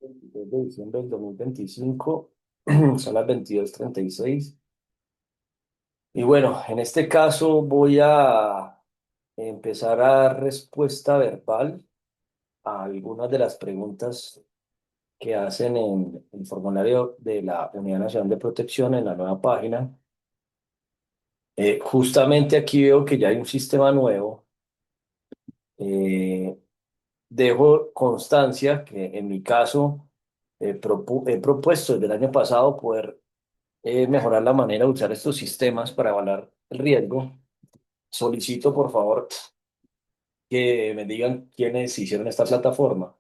22 de diciembre del 2025, son las 22:36. Y bueno, en este caso voy a empezar a dar respuesta verbal a algunas de las preguntas que hacen en el formulario de la Unidad Nacional de Protección en la nueva página. Justamente aquí veo que ya hay un sistema nuevo. Eh, Dejo constancia que en mi caso he propuesto desde el año pasado poder mejorar la manera de usar estos sistemas para evaluar el riesgo. Solicito, por favor, que me digan quiénes hicieron esta plataforma,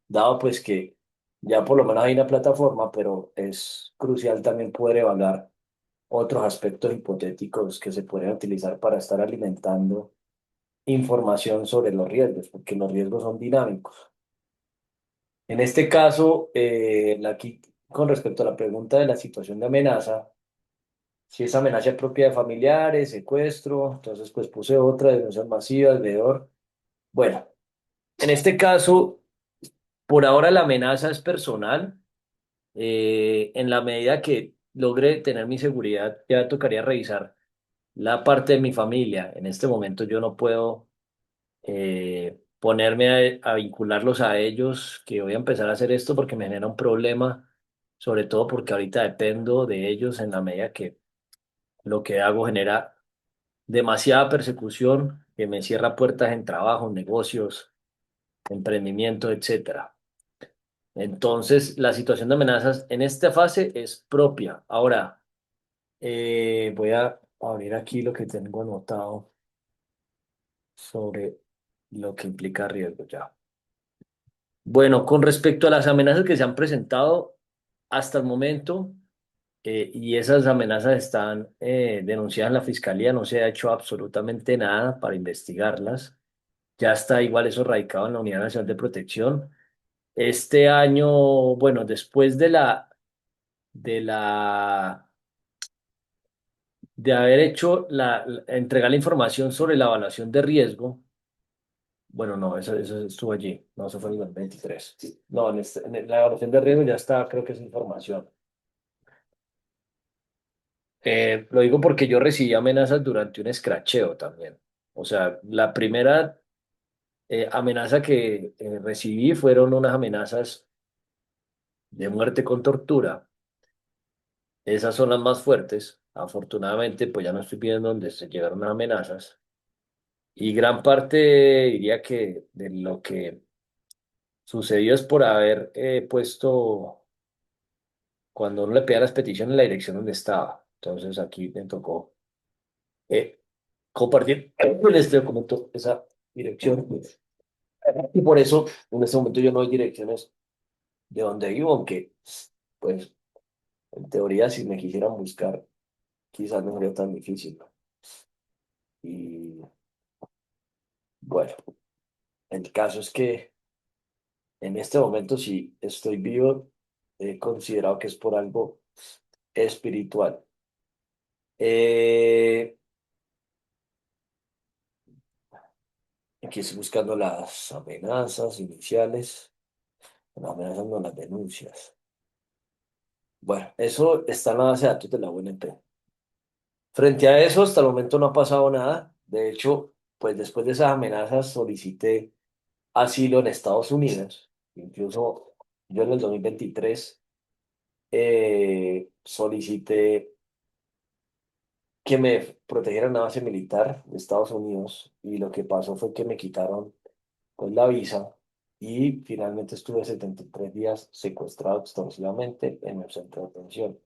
dado pues que ya por lo menos hay una plataforma, pero es crucial también poder evaluar otros aspectos hipotéticos que se pueden utilizar para estar alimentando información sobre los riesgos, porque los riesgos son dinámicos. En este caso, aquí con respecto a la pregunta de la situación de amenaza, si esa amenaza es propia de familiares, secuestro, entonces pues puse otra, denuncias masivas, veedor. Bueno, en este caso, por ahora la amenaza es personal. En la medida que logre tener mi seguridad, ya tocaría revisar la parte de mi familia. En este momento yo no puedo ponerme a vincularlos a ellos, que voy a empezar a hacer esto porque me genera un problema, sobre todo porque ahorita dependo de ellos en la medida que lo que hago genera demasiada persecución que me cierra puertas en trabajo, negocios, emprendimiento, etcétera. Entonces, la situación de amenazas en esta fase es propia. Ahora, voy a abrir aquí lo que tengo anotado sobre lo que implica riesgo ya. Bueno, con respecto a las amenazas que se han presentado hasta el momento, y esas amenazas están denunciadas en la fiscalía, no se ha hecho absolutamente nada para investigarlas. Ya está igual eso radicado en la Unidad Nacional de Protección. Este año, bueno, después de la, de haber hecho entregar la información sobre la evaluación de riesgo. Bueno, no, eso estuvo allí. No, eso fue en el 2023. Sí. No, en la evaluación de riesgo ya está, creo que es información. Lo digo porque yo recibí amenazas durante un escracheo también. O sea, la primera amenaza que recibí fueron unas amenazas de muerte con tortura. Esas son las más fuertes. Afortunadamente, pues ya no estoy viendo donde se llegaron las amenazas. Y gran parte, diría que de lo que sucedió es por haber puesto, cuando uno le pide las peticiones, la dirección donde estaba. Entonces aquí me tocó eh, compartir en este documento esa dirección. Y por eso en este momento yo no hay direcciones de donde vivo, aunque pues en teoría si me quisieran buscar quizás no sería tan difícil, ¿no? Y bueno, el caso es que en este momento si estoy vivo, he considerado que es por algo espiritual. Eh, Aquí estoy buscando las amenazas iniciales, las amenazas no las denuncias. Bueno, eso está en la base de datos de la UNP. Frente a eso, hasta el momento no ha pasado nada. De hecho, pues después de esas amenazas solicité asilo en Estados Unidos. Incluso yo en el 2023 solicité que me protegieran una base militar de Estados Unidos y lo que pasó fue que me quitaron pues la visa y finalmente estuve 73 días secuestrado extorsivamente en el centro de detención.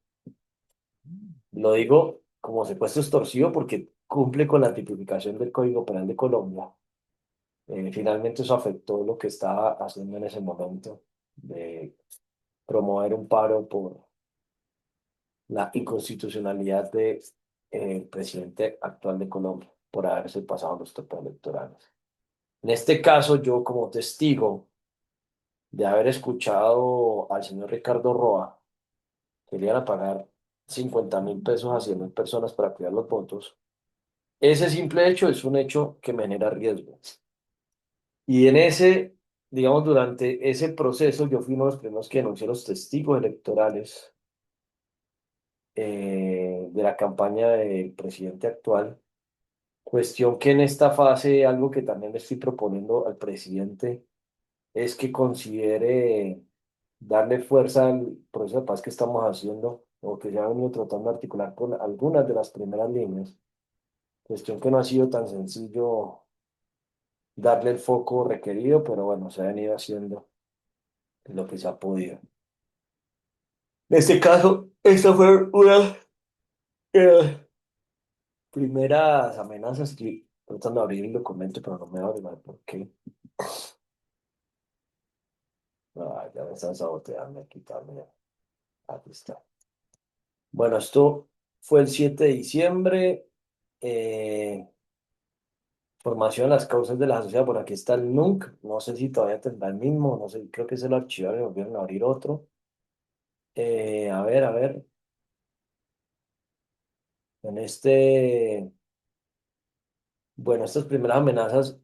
Lo digo como secuestro extorsivo porque cumple con la tipificación del Código Penal de Colombia. Finalmente eso afectó lo que estaba haciendo en ese momento de promover un paro por la inconstitucionalidad del presidente actual de Colombia por haberse pasado los topes electorales. En este caso, yo como testigo de haber escuchado al señor Ricardo Roa que le iban a pagar 50.000 pesos a 100.000 personas para cuidar los votos, ese simple hecho es un hecho que me genera riesgo. Y en ese digamos, durante ese proceso yo fui uno de los primeros que denuncié los testigos electorales de la campaña del presidente actual. Cuestión que en esta fase, algo que también le estoy proponiendo al presidente, es que considere darle fuerza al proceso de paz que estamos haciendo, o que se ha venido tratando de articular con algunas de las primeras líneas. Cuestión que no ha sido tan sencillo darle el foco requerido, pero bueno, se ha venido haciendo lo que se ha podido. En este caso, esta fue una de las primeras amenazas. Estoy tratando de abrir el documento, pero no me abre, ¿no? ¿Por qué? Ah, ya me están saboteando aquí también. Aquí está. Bueno, esto fue el 7 de diciembre. Eh, Formación de las causas de la sociedad. Por aquí está el NUNC. No sé si todavía tendrá el mismo. No sé, creo que se lo archivaron y volvieron a abrir otro. A ver. En bueno, estas primeras amenazas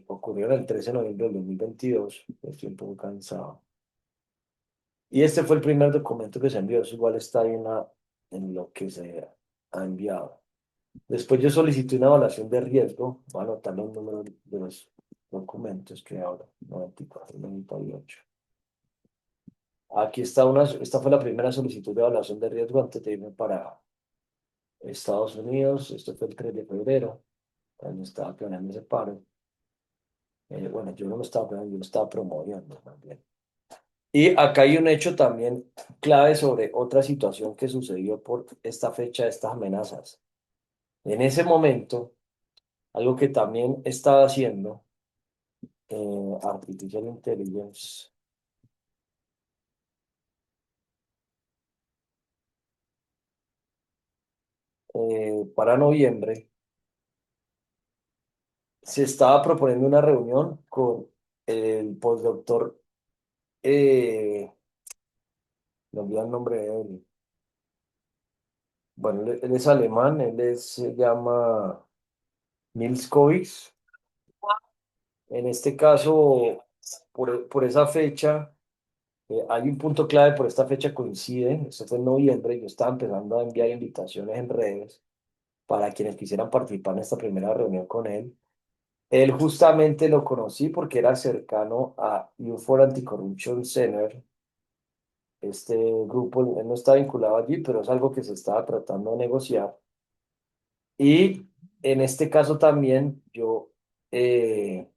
ocurrieron el 13 de noviembre del 2022. Estoy un poco cansado. Y este fue el primer documento que se envió. Eso igual está ahí en lo que se ha enviado. Después yo solicité una evaluación de riesgo. Voy a anotar los números de los documentos que ahora, 94, 98. Aquí está esta fue la primera solicitud de evaluación de riesgo antes de irme para Estados Unidos. Esto fue el 3 de febrero, cuando estaba planeando ese paro. Bueno, yo no lo estaba planeando, yo lo estaba promoviendo también. Y acá hay un hecho también clave sobre otra situación que sucedió por esta fecha de estas amenazas. En ese momento, algo que también estaba haciendo Artificial Intelligence para noviembre, se estaba proponiendo una reunión con el postdoctor, me olvidé el nombre de él. Bueno, él es alemán, se llama Nils Kovics. En este caso, por esa fecha, hay un punto clave, por esta fecha coincide, esto fue en noviembre, yo estaba empezando a enviar invitaciones en redes para quienes quisieran participar en esta primera reunión con él. Él justamente lo conocí porque era cercano a UFOR Anti-Corruption Center, este grupo, él no está vinculado allí, pero es algo que se estaba tratando de negociar. Y en este caso también yo, eh,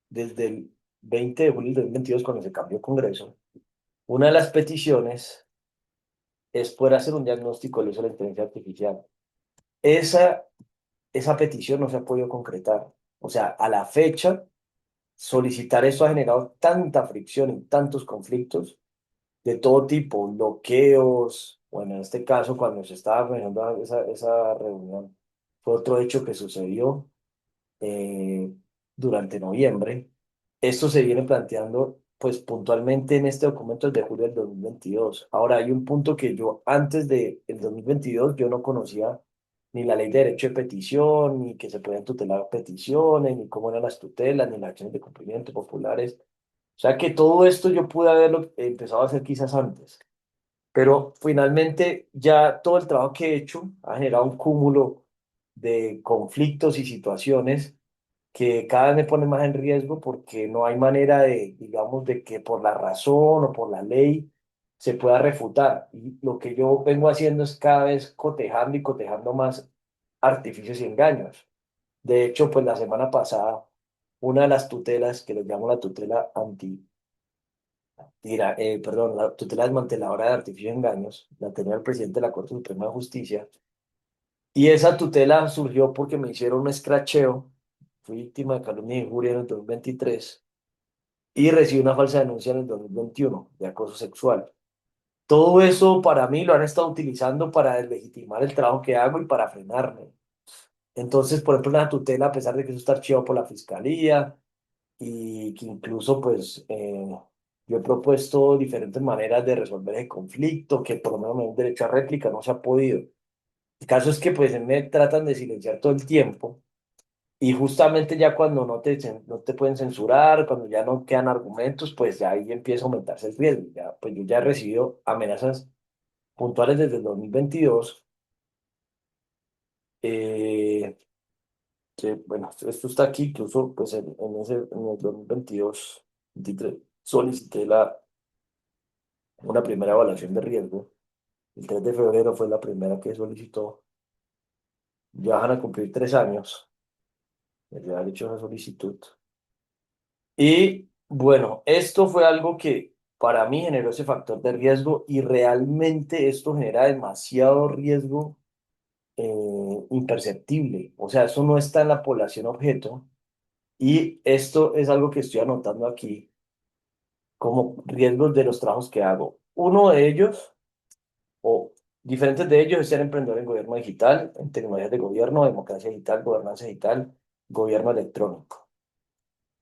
desde el 20 de julio del 2022, cuando se cambió Congreso, una de las peticiones es poder hacer un diagnóstico del uso de la inteligencia artificial. Esa, esa petición no se ha podido concretar. O sea, a la fecha, solicitar eso ha generado tanta fricción y tantos conflictos de todo tipo, bloqueos. Bueno, en este caso, cuando se estaba organizando esa reunión, fue otro hecho que sucedió eh, durante noviembre. Esto se viene planteando pues puntualmente en este documento de julio del 2022. Ahora hay un punto que yo antes del 2022 yo no conocía ni la ley de derecho de petición, ni que se podían tutelar peticiones, ni cómo eran las tutelas, ni las acciones de cumplimiento populares. O sea que todo esto yo pude haberlo empezado a hacer quizás antes. Pero finalmente ya todo el trabajo que he hecho ha generado un cúmulo de conflictos y situaciones que cada vez me pone más en riesgo porque no hay manera de, digamos, de que por la razón o por la ley se pueda refutar. Y lo que yo vengo haciendo es cada vez cotejando y cotejando más artificios y engaños. De hecho, pues la semana pasada, una de las tutelas, que le llamo la tutela perdón, la tutela desmanteladora de artificios y engaños, la tenía el presidente de la Corte Suprema de Justicia, y esa tutela surgió porque me hicieron un escracheo, fui víctima de calumnia y injuria en el 2023 y recibí una falsa denuncia en el 2021 de acoso sexual. Todo eso para mí lo han estado utilizando para deslegitimar el trabajo que hago y para frenarme. Entonces, por ejemplo, la tutela, a pesar de que eso está archivado por la fiscalía y que incluso, pues, yo he propuesto diferentes maneras de resolver el conflicto, que por lo menos me den derecho a réplica, no se ha podido. El caso es que, pues, me tratan de silenciar todo el tiempo Y justamente ya cuando no te pueden censurar, cuando ya no quedan argumentos, pues ya ahí empieza a aumentarse el riesgo. Ya, pues yo ya he recibido amenazas puntuales desde el 2022. eh, que, bueno, esto está aquí, incluso pues en el 2022, 23, solicité una primera evaluación de riesgo. El 3 de febrero fue la primera que solicitó. Ya van a cumplir 3 años de haber hecho esa solicitud. Y bueno, esto fue algo que para mí generó ese factor de riesgo y realmente esto genera demasiado riesgo imperceptible. O sea, eso no está en la población objeto y esto es algo que estoy anotando aquí como riesgos de los trabajos que hago. Uno de ellos, o diferentes de ellos, es ser emprendedor en gobierno digital, en tecnologías de gobierno, democracia digital, gobernanza digital, gobierno electrónico.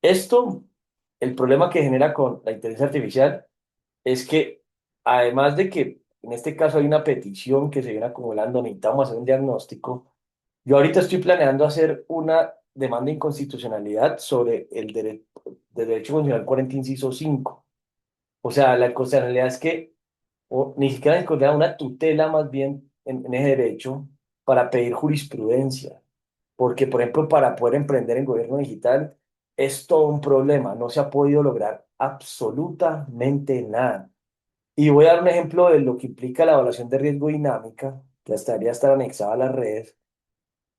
Esto, el problema que genera con la inteligencia artificial es que además de que en este caso hay una petición que se viene acumulando, necesitamos hacer un diagnóstico. Yo ahorita estoy planeando hacer una demanda de inconstitucionalidad sobre el derecho constitucional 40 inciso 5. O sea, la inconstitucionalidad es que o ni siquiera encontrar una tutela más bien en ese derecho para pedir jurisprudencia. Porque, por ejemplo, para poder emprender en gobierno digital es todo un problema. No se ha podido lograr absolutamente nada. Y voy a dar un ejemplo de lo que implica la evaluación de riesgo dinámica, que hasta debería estar anexada a las redes.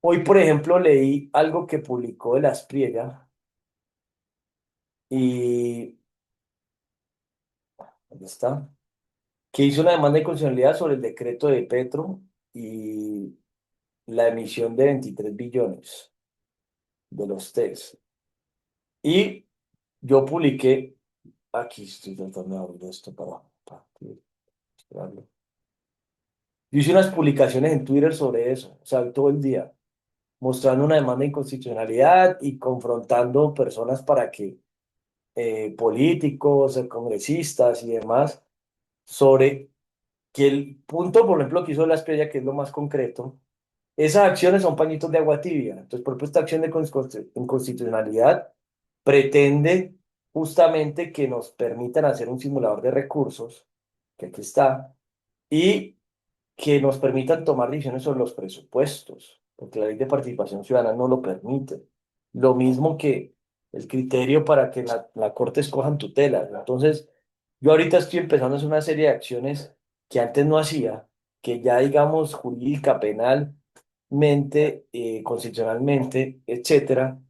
Hoy, por ejemplo, leí algo que publicó de la Espriella y, ¿dónde está? Que hizo una demanda de constitucionalidad sobre el decreto de Petro y la emisión de 23 billones de los TES. Y yo publiqué, aquí estoy tratando de abrir esto para mostrarlo. Yo hice unas publicaciones en Twitter sobre eso, o sea, todo el día, mostrando una demanda de inconstitucionalidad y confrontando personas para que, políticos, congresistas y demás, sobre que el punto, por ejemplo, que hizo la Espriella, que es lo más concreto, esas acciones son pañitos de agua tibia. Entonces, por ejemplo, esta acción de inconstitucionalidad pretende justamente que nos permitan hacer un simulador de recursos, que aquí está, y que nos permitan tomar decisiones sobre los presupuestos, porque la ley de participación ciudadana no lo permite. Lo mismo que el criterio para que la Corte escojan tutelas. Entonces, yo ahorita estoy empezando a hacer una serie de acciones que antes no hacía, que ya digamos jurídica, penalmente, constitucionalmente, etcétera,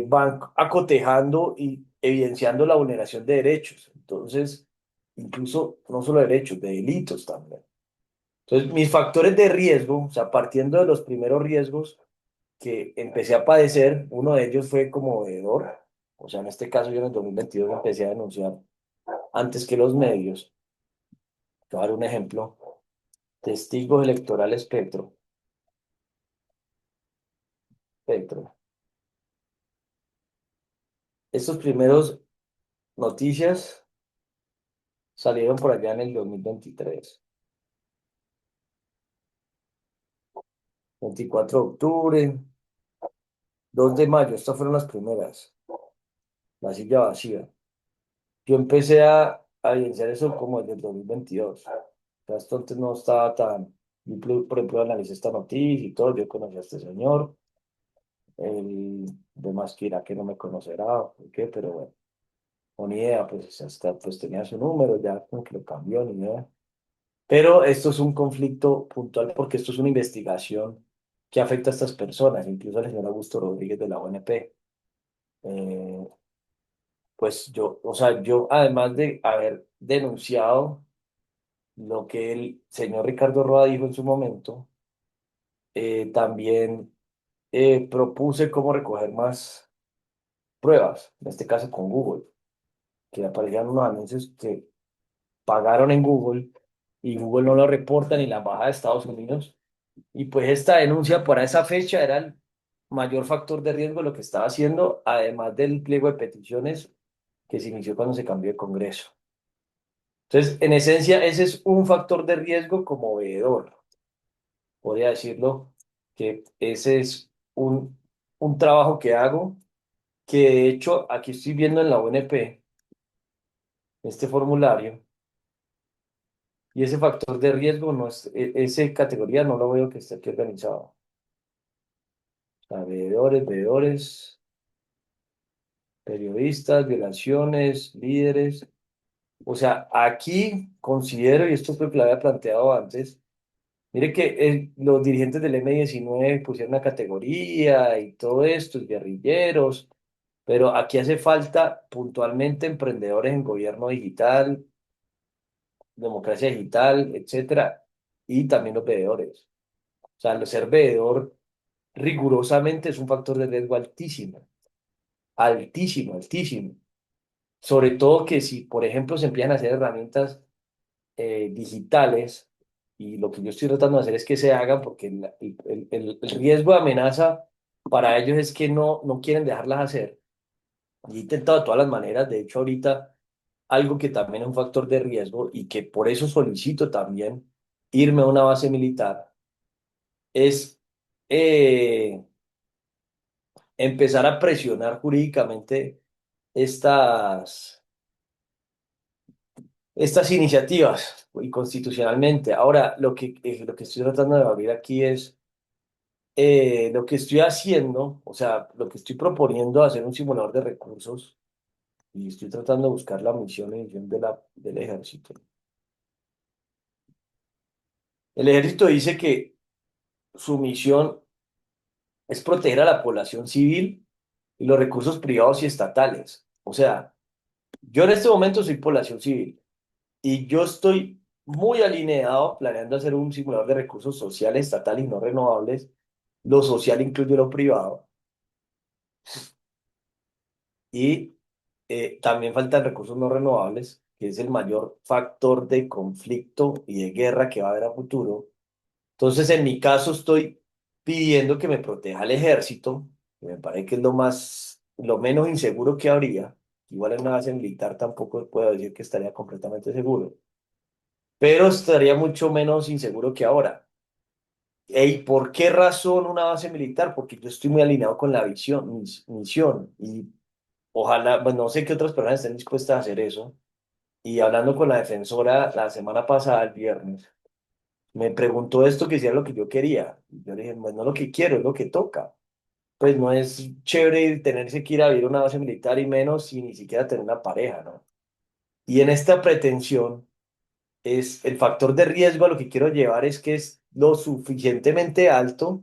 van acotejando y evidenciando la vulneración de derechos. Entonces, incluso no solo derechos, de delitos también. Entonces, mis factores de riesgo, o sea, partiendo de los primeros riesgos que empecé a padecer, uno de ellos fue como veedor, o sea, en este caso yo en el 2022 empecé a denunciar antes que los medios. Te voy a dar un ejemplo. Testigos electorales Petro. Estos primeros noticias salieron por allá en el 2023. 24 de octubre, 2 de mayo, estas fueron las primeras. La silla vacía. Yo empecé a evidenciar eso como desde el 2022. O sea, esto antes no estaba tan... Yo, por ejemplo, analicé esta noticia y todo, yo conocí a este señor, el demás que irá que no me conocerá, ¿por qué? Pero bueno, con idea, pues hasta pues tenía su número, ya como que lo cambió, ni idea. Pero esto es un conflicto puntual porque esto es una investigación que afecta a estas personas, incluso al señor Augusto Rodríguez de la ONP. Eh, pues yo, o sea, yo además de haber denunciado lo que el señor Ricardo Roa dijo en su momento, también propuse cómo recoger más pruebas, en este caso con Google, que aparecían unos anuncios que pagaron en Google y Google no lo reporta ni la embajada de Estados Unidos. Y pues esta denuncia para esa fecha era el mayor factor de riesgo de lo que estaba haciendo, además del pliego de peticiones que se inició cuando se cambió de Congreso. Entonces, en esencia, ese es un factor de riesgo como veedor. Podría decirlo que ese es un un trabajo que hago, que de hecho aquí estoy viendo en la UNP, este formulario, y ese factor de riesgo no es, ese categoría no lo veo que esté aquí organizado. O sea, bebedores, periodistas, violaciones, líderes. O sea, aquí considero, y esto creo que lo había planteado antes, mire que los dirigentes del M-19 pusieron una categoría y todo esto, y guerrilleros, pero aquí hace falta puntualmente emprendedores en gobierno digital, democracia digital, etcétera, y también los veedores. O sea, el ser veedor rigurosamente es un factor de riesgo altísimo, altísimo, altísimo. Sobre todo que si, por ejemplo, se empiezan a hacer herramientas digitales, y lo que yo estoy tratando de hacer es que se hagan porque el riesgo de amenaza para ellos es que no quieren dejarlas hacer. Y he intentado de todas las maneras, de hecho ahorita algo que también es un factor de riesgo y que por eso solicito también irme a una base militar es eh, empezar a presionar jurídicamente estas, estas iniciativas y constitucionalmente. Ahora, lo que estoy tratando de abrir aquí es lo que estoy haciendo, o sea, lo que estoy proponiendo hacer un simulador de recursos y estoy tratando de buscar la misión y visión del ejército. El ejército dice que su misión es proteger a la población civil y los recursos privados y estatales. O sea, yo en este momento soy población civil y yo estoy muy alineado planeando hacer un simulador de recursos sociales, estatales y no renovables. Lo social incluye lo privado y también faltan recursos no renovables, que es el mayor factor de conflicto y de guerra que va a haber a futuro. Entonces, en mi caso, estoy pidiendo que me proteja el ejército, que me parece que es lo menos inseguro que habría. Igual en una base militar tampoco puedo decir que estaría completamente seguro, pero estaría mucho menos inseguro que ahora. ¿Y por qué razón una base militar? Porque yo estoy muy alineado con la visión, misión, y ojalá, pues no sé qué otras personas estén dispuestas a hacer eso. Y hablando con la defensora la semana pasada, el viernes, me preguntó esto que si era lo que yo quería. Y yo le dije, pues no es lo que quiero, es lo que toca. Pues no es chévere tenerse que ir a vivir a una base militar y menos si ni siquiera tener una pareja, ¿no? Y en esta pretensión es el factor de riesgo a lo que quiero llevar es que es lo suficientemente alto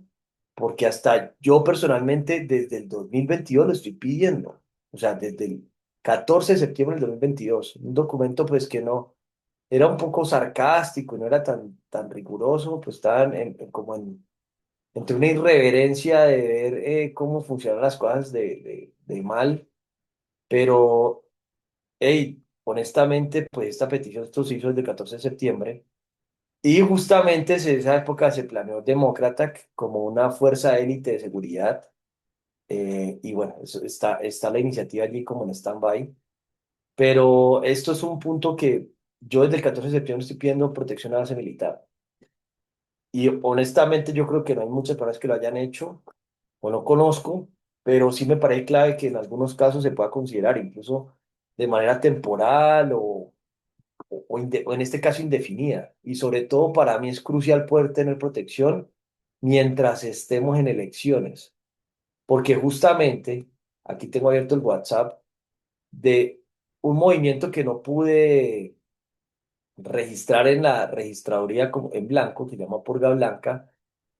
porque hasta yo personalmente desde el 2022 lo estoy pidiendo. O sea, desde el 14 de septiembre del 2022. Un documento pues que no era un poco sarcástico, no era tan riguroso, pues estaban como entre una irreverencia de ver cómo funcionan las cosas de mal, pero, hey, honestamente, pues esta petición, esto se hizo desde el 14 de septiembre, y justamente en esa época se planeó Demócrata como una fuerza élite de seguridad, y bueno, está la iniciativa allí como en stand-by, pero esto es un punto que yo desde el 14 de septiembre estoy pidiendo protección a base militar. Y honestamente yo creo que no hay muchas personas que lo hayan hecho o no conozco, pero sí me parece clave que en algunos casos se pueda considerar incluso de manera temporal o en este caso indefinida. Y sobre todo para mí es crucial poder tener protección mientras estemos en elecciones, porque justamente aquí tengo abierto el WhatsApp de un movimiento que no pude registrar en la registraduría como en blanco, que se llama Purga Blanca.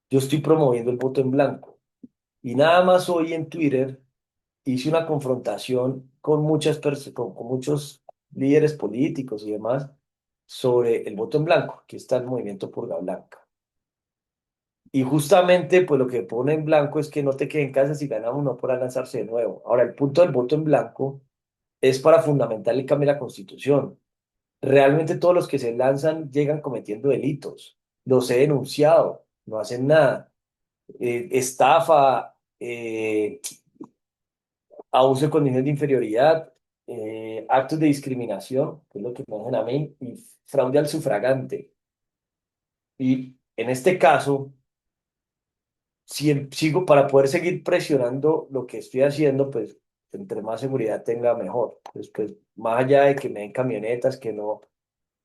Yo estoy promoviendo el voto en blanco. Y nada más hoy en Twitter hice una confrontación con con muchos líderes políticos y demás sobre el voto en blanco. Aquí está el movimiento Purga Blanca. Y justamente, pues lo que pone en blanco es que no te quedes en casa si ganamos, no podrá lanzarse de nuevo. Ahora, el punto del voto en blanco es para fundamentar el cambio de la Constitución. Realmente todos los que se lanzan llegan cometiendo delitos. Los he denunciado, no hacen nada. Estafa, abuso de condiciones de inferioridad, actos de discriminación, que es lo que me hacen a mí, y fraude al sufragante. Y en este caso, si sigo para poder seguir presionando lo que estoy haciendo, pues entre más seguridad tenga, mejor. Pues, más allá de que me den camionetas, que no, o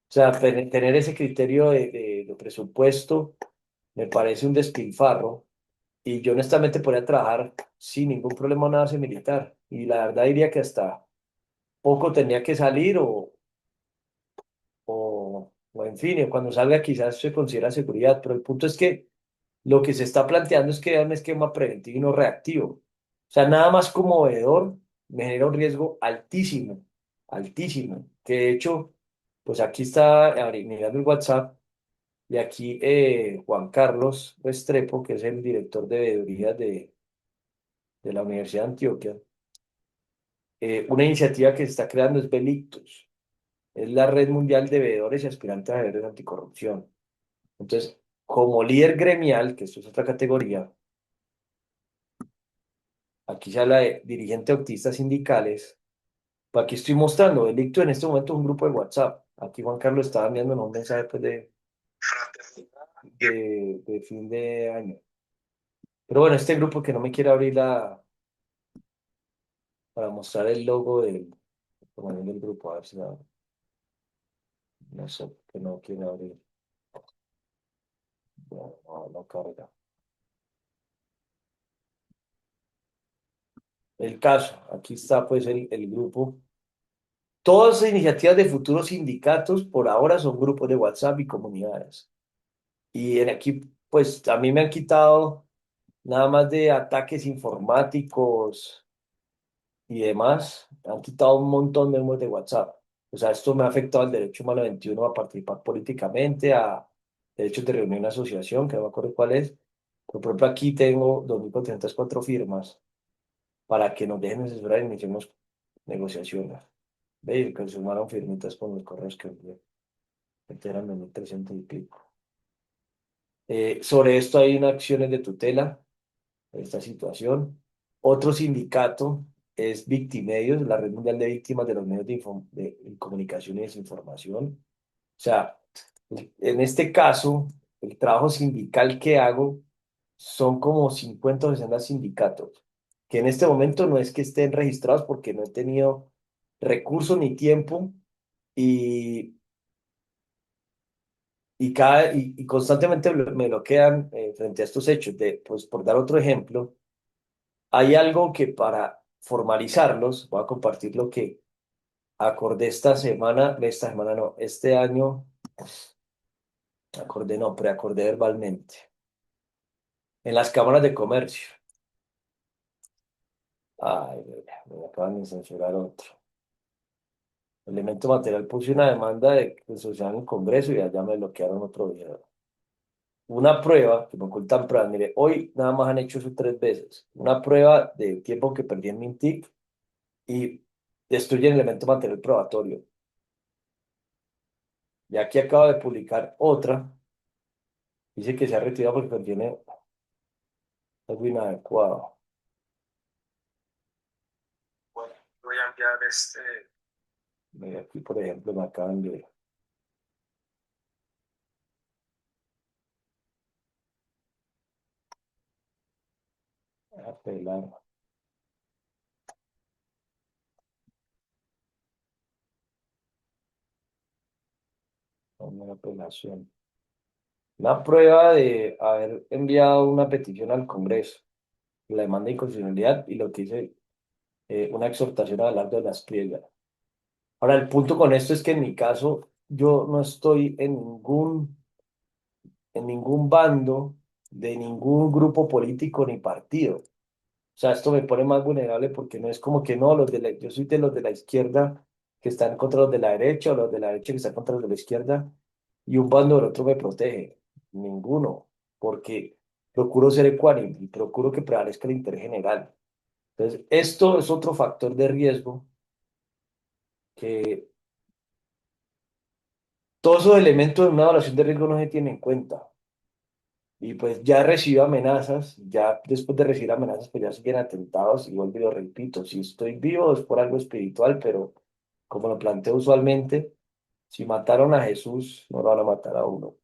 sea, tener ese criterio de presupuesto me parece un despilfarro y yo honestamente podría trabajar sin ningún problema en una base militar y la verdad diría que hasta poco tenía que salir o en fin, cuando salga quizás se considera seguridad, pero el punto es que lo que se está planteando es que haya un esquema preventivo y no reactivo. O sea, nada más conmovedor me genera un riesgo altísimo, altísimo. Que de hecho, pues aquí está mirando el WhatsApp y aquí Juan Carlos Restrepo, que es el director de veedurías de la Universidad de Antioquia, una iniciativa que se está creando es Belictus, es la Red Mundial de Veedores y Aspirantes a Veedores Anticorrupción. Entonces, como líder gremial, que esto es otra categoría, aquí se habla de dirigente de autistas sindicales. Pues aquí estoy mostrando, Delicto en este momento es un grupo de WhatsApp. Aquí Juan Carlos estaba enviando un mensaje pues, de fin de año. Pero bueno, este grupo que no me quiere abrir para mostrar el logo del grupo, a ver si no sé, que no quiere abrir. No, no, no carga. El caso, aquí está pues el grupo. Todas las iniciativas de futuros sindicatos por ahora son grupos de WhatsApp y comunidades. Y en aquí, pues a mí me han quitado nada más de ataques informáticos y demás, han quitado un montón de números de WhatsApp. O sea, esto me ha afectado al derecho humano 21 a participar políticamente, a derechos de reunión y asociación, que no me acuerdo cuál es. Por ejemplo, aquí tengo 2.404 firmas para que nos dejen asesorar y iniciemos negociaciones. ¿Veis? Que se sumaron firmitas con los correos que envié. Antes eran 2.300 y pico. Sobre esto hay unas acciones de tutela esta situación. Otro sindicato es Victimedios, la Red Mundial de Víctimas de los Medios de Comunicación y Desinformación. O sea, en este caso, el trabajo sindical que hago son como 50 o 60 sindicatos, que en este momento no es que estén registrados porque no he tenido recursos ni tiempo y, y constantemente me bloquean frente a estos hechos. Pues por dar otro ejemplo, hay algo que para formalizarlos, voy a compartir lo que acordé esta semana no, este año, acordé no, preacordé verbalmente, en las cámaras de comercio. Ay, me acaban de censurar otro. Elemento material, puse una demanda de que se en el Congreso y allá me bloquearon otro video. Una prueba, que me ocultan pruebas, mire, hoy nada más han hecho eso 3 veces. Una prueba de tiempo que perdí en Mintic y destruyen elemento material probatorio. Y aquí acabo de publicar otra. Dice que se ha retirado porque contiene algo inadecuado. Bueno, voy a enviar mira, aquí, por ejemplo, me acaban de apelar a una apelación. Una prueba de haber enviado una petición al Congreso, la demanda de inconstitucionalidad y lo que dice una exhortación a hablar de las pliegas. Ahora, el punto con esto es que en mi caso yo no estoy en ningún bando de ningún grupo político ni partido. O sea, esto me pone más vulnerable porque no es como que no, yo soy de los de la izquierda que están contra los de la derecha o los de la derecha que están contra los de la izquierda y un bando o el otro me protege. Ninguno, porque procuro ser ecuánime y procuro que prevalezca el interés general. Entonces, esto es otro factor de riesgo que todos esos elementos de una evaluación de riesgo no se tienen en cuenta. Y pues ya he recibido amenazas, ya después de recibir amenazas, pues ya siguen atentados y vuelvo y lo repito, si estoy vivo es por algo espiritual, pero como lo planteo usualmente, si mataron a Jesús, no lo van a matar a uno.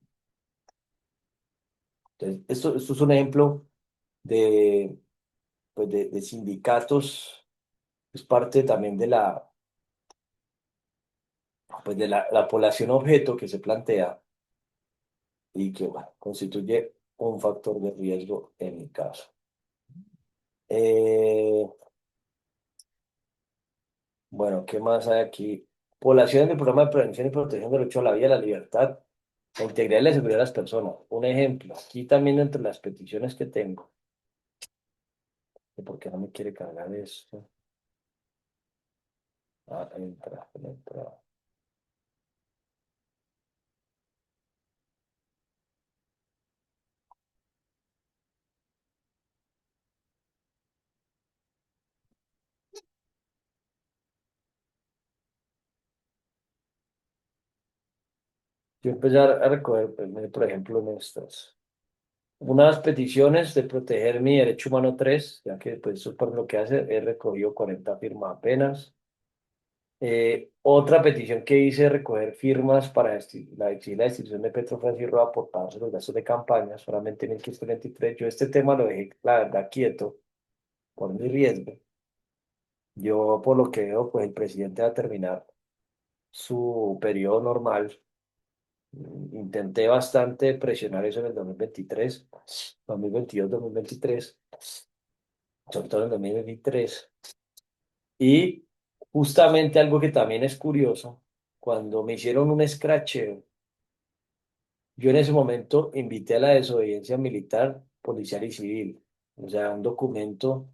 Entonces, esto es un ejemplo de, pues de sindicatos, es parte también de pues de la población objeto que se plantea y que bueno, constituye un factor de riesgo en mi caso. Eh, bueno, ¿qué más hay aquí? Poblaciones del programa de prevención y protección del derecho a la vida, la libertad, la integridad y la seguridad de las personas. Un ejemplo, aquí también entre las peticiones que tengo, que ¿por qué no me quiere cargar esto? Ah, entra, entra. Yo empecé a recoger, pues, por ejemplo, en estas. Unas peticiones de proteger mi derecho humano 3 ya que pues eso por lo que hace, he recogido 40 firmas apenas. Otra petición que hice es recoger firmas para exigir la destitución de Petro Francis Roa por pagarse los gastos de campaña, solamente 1.523. Yo este tema lo dejé, la verdad, quieto por mi riesgo. Yo, por lo que veo, pues el presidente va a terminar su periodo normal. Intenté bastante presionar eso en el 2023, 2022, 2023, sobre todo en el 2023. Y justamente algo que también es curioso, cuando me hicieron un escracheo, yo en ese momento invité a la desobediencia militar, policial y civil, o sea, un documento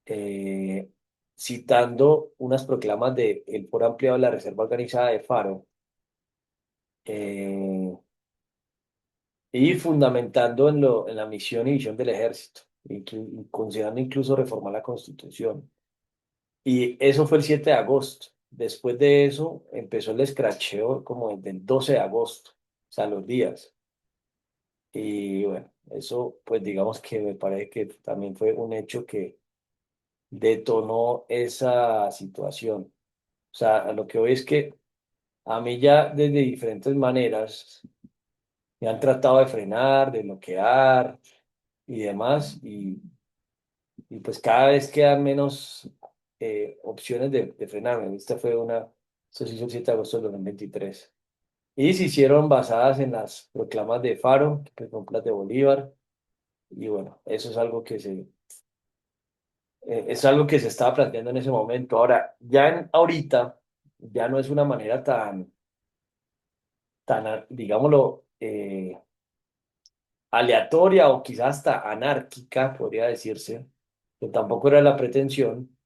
eh, citando unas proclamas del Foro Ampliado de la Reserva Organizada de Faro eh, y fundamentando en la misión y visión del ejército, y considerando incluso reformar la Constitución. Y eso fue el 7 de agosto. Después de eso empezó el escracheo como desde el 12 de agosto, o sea, los días. Y bueno, eso pues digamos que me parece que también fue un hecho que detonó esa situación. O sea, a lo que hoy es que a mí ya desde diferentes maneras me han tratado de frenar, de bloquear y demás. Y pues cada vez quedan menos opciones de frenarme. Esta fue eso se hizo el 7 de agosto de 2023. Y se hicieron basadas en las proclamas de Faro, que son las de Bolívar. Y bueno, eso es algo que se estaba planteando en ese momento. Ahora, ahorita, ya no es una manera tan, digámoslo, aleatoria o quizás hasta anárquica, podría decirse, que tampoco era la pretensión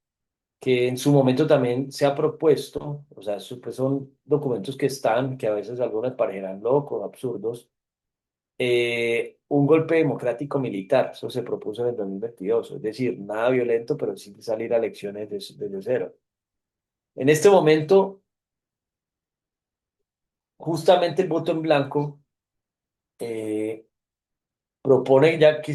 que en su momento también se ha propuesto, o sea, pues son documentos que están, que a veces algunos parecerán locos, absurdos, un golpe democrático militar, eso se propuso en el 2022, es decir, nada violento, pero sin salir a elecciones desde cero. En este momento, justamente el voto en blanco eh, propone ya que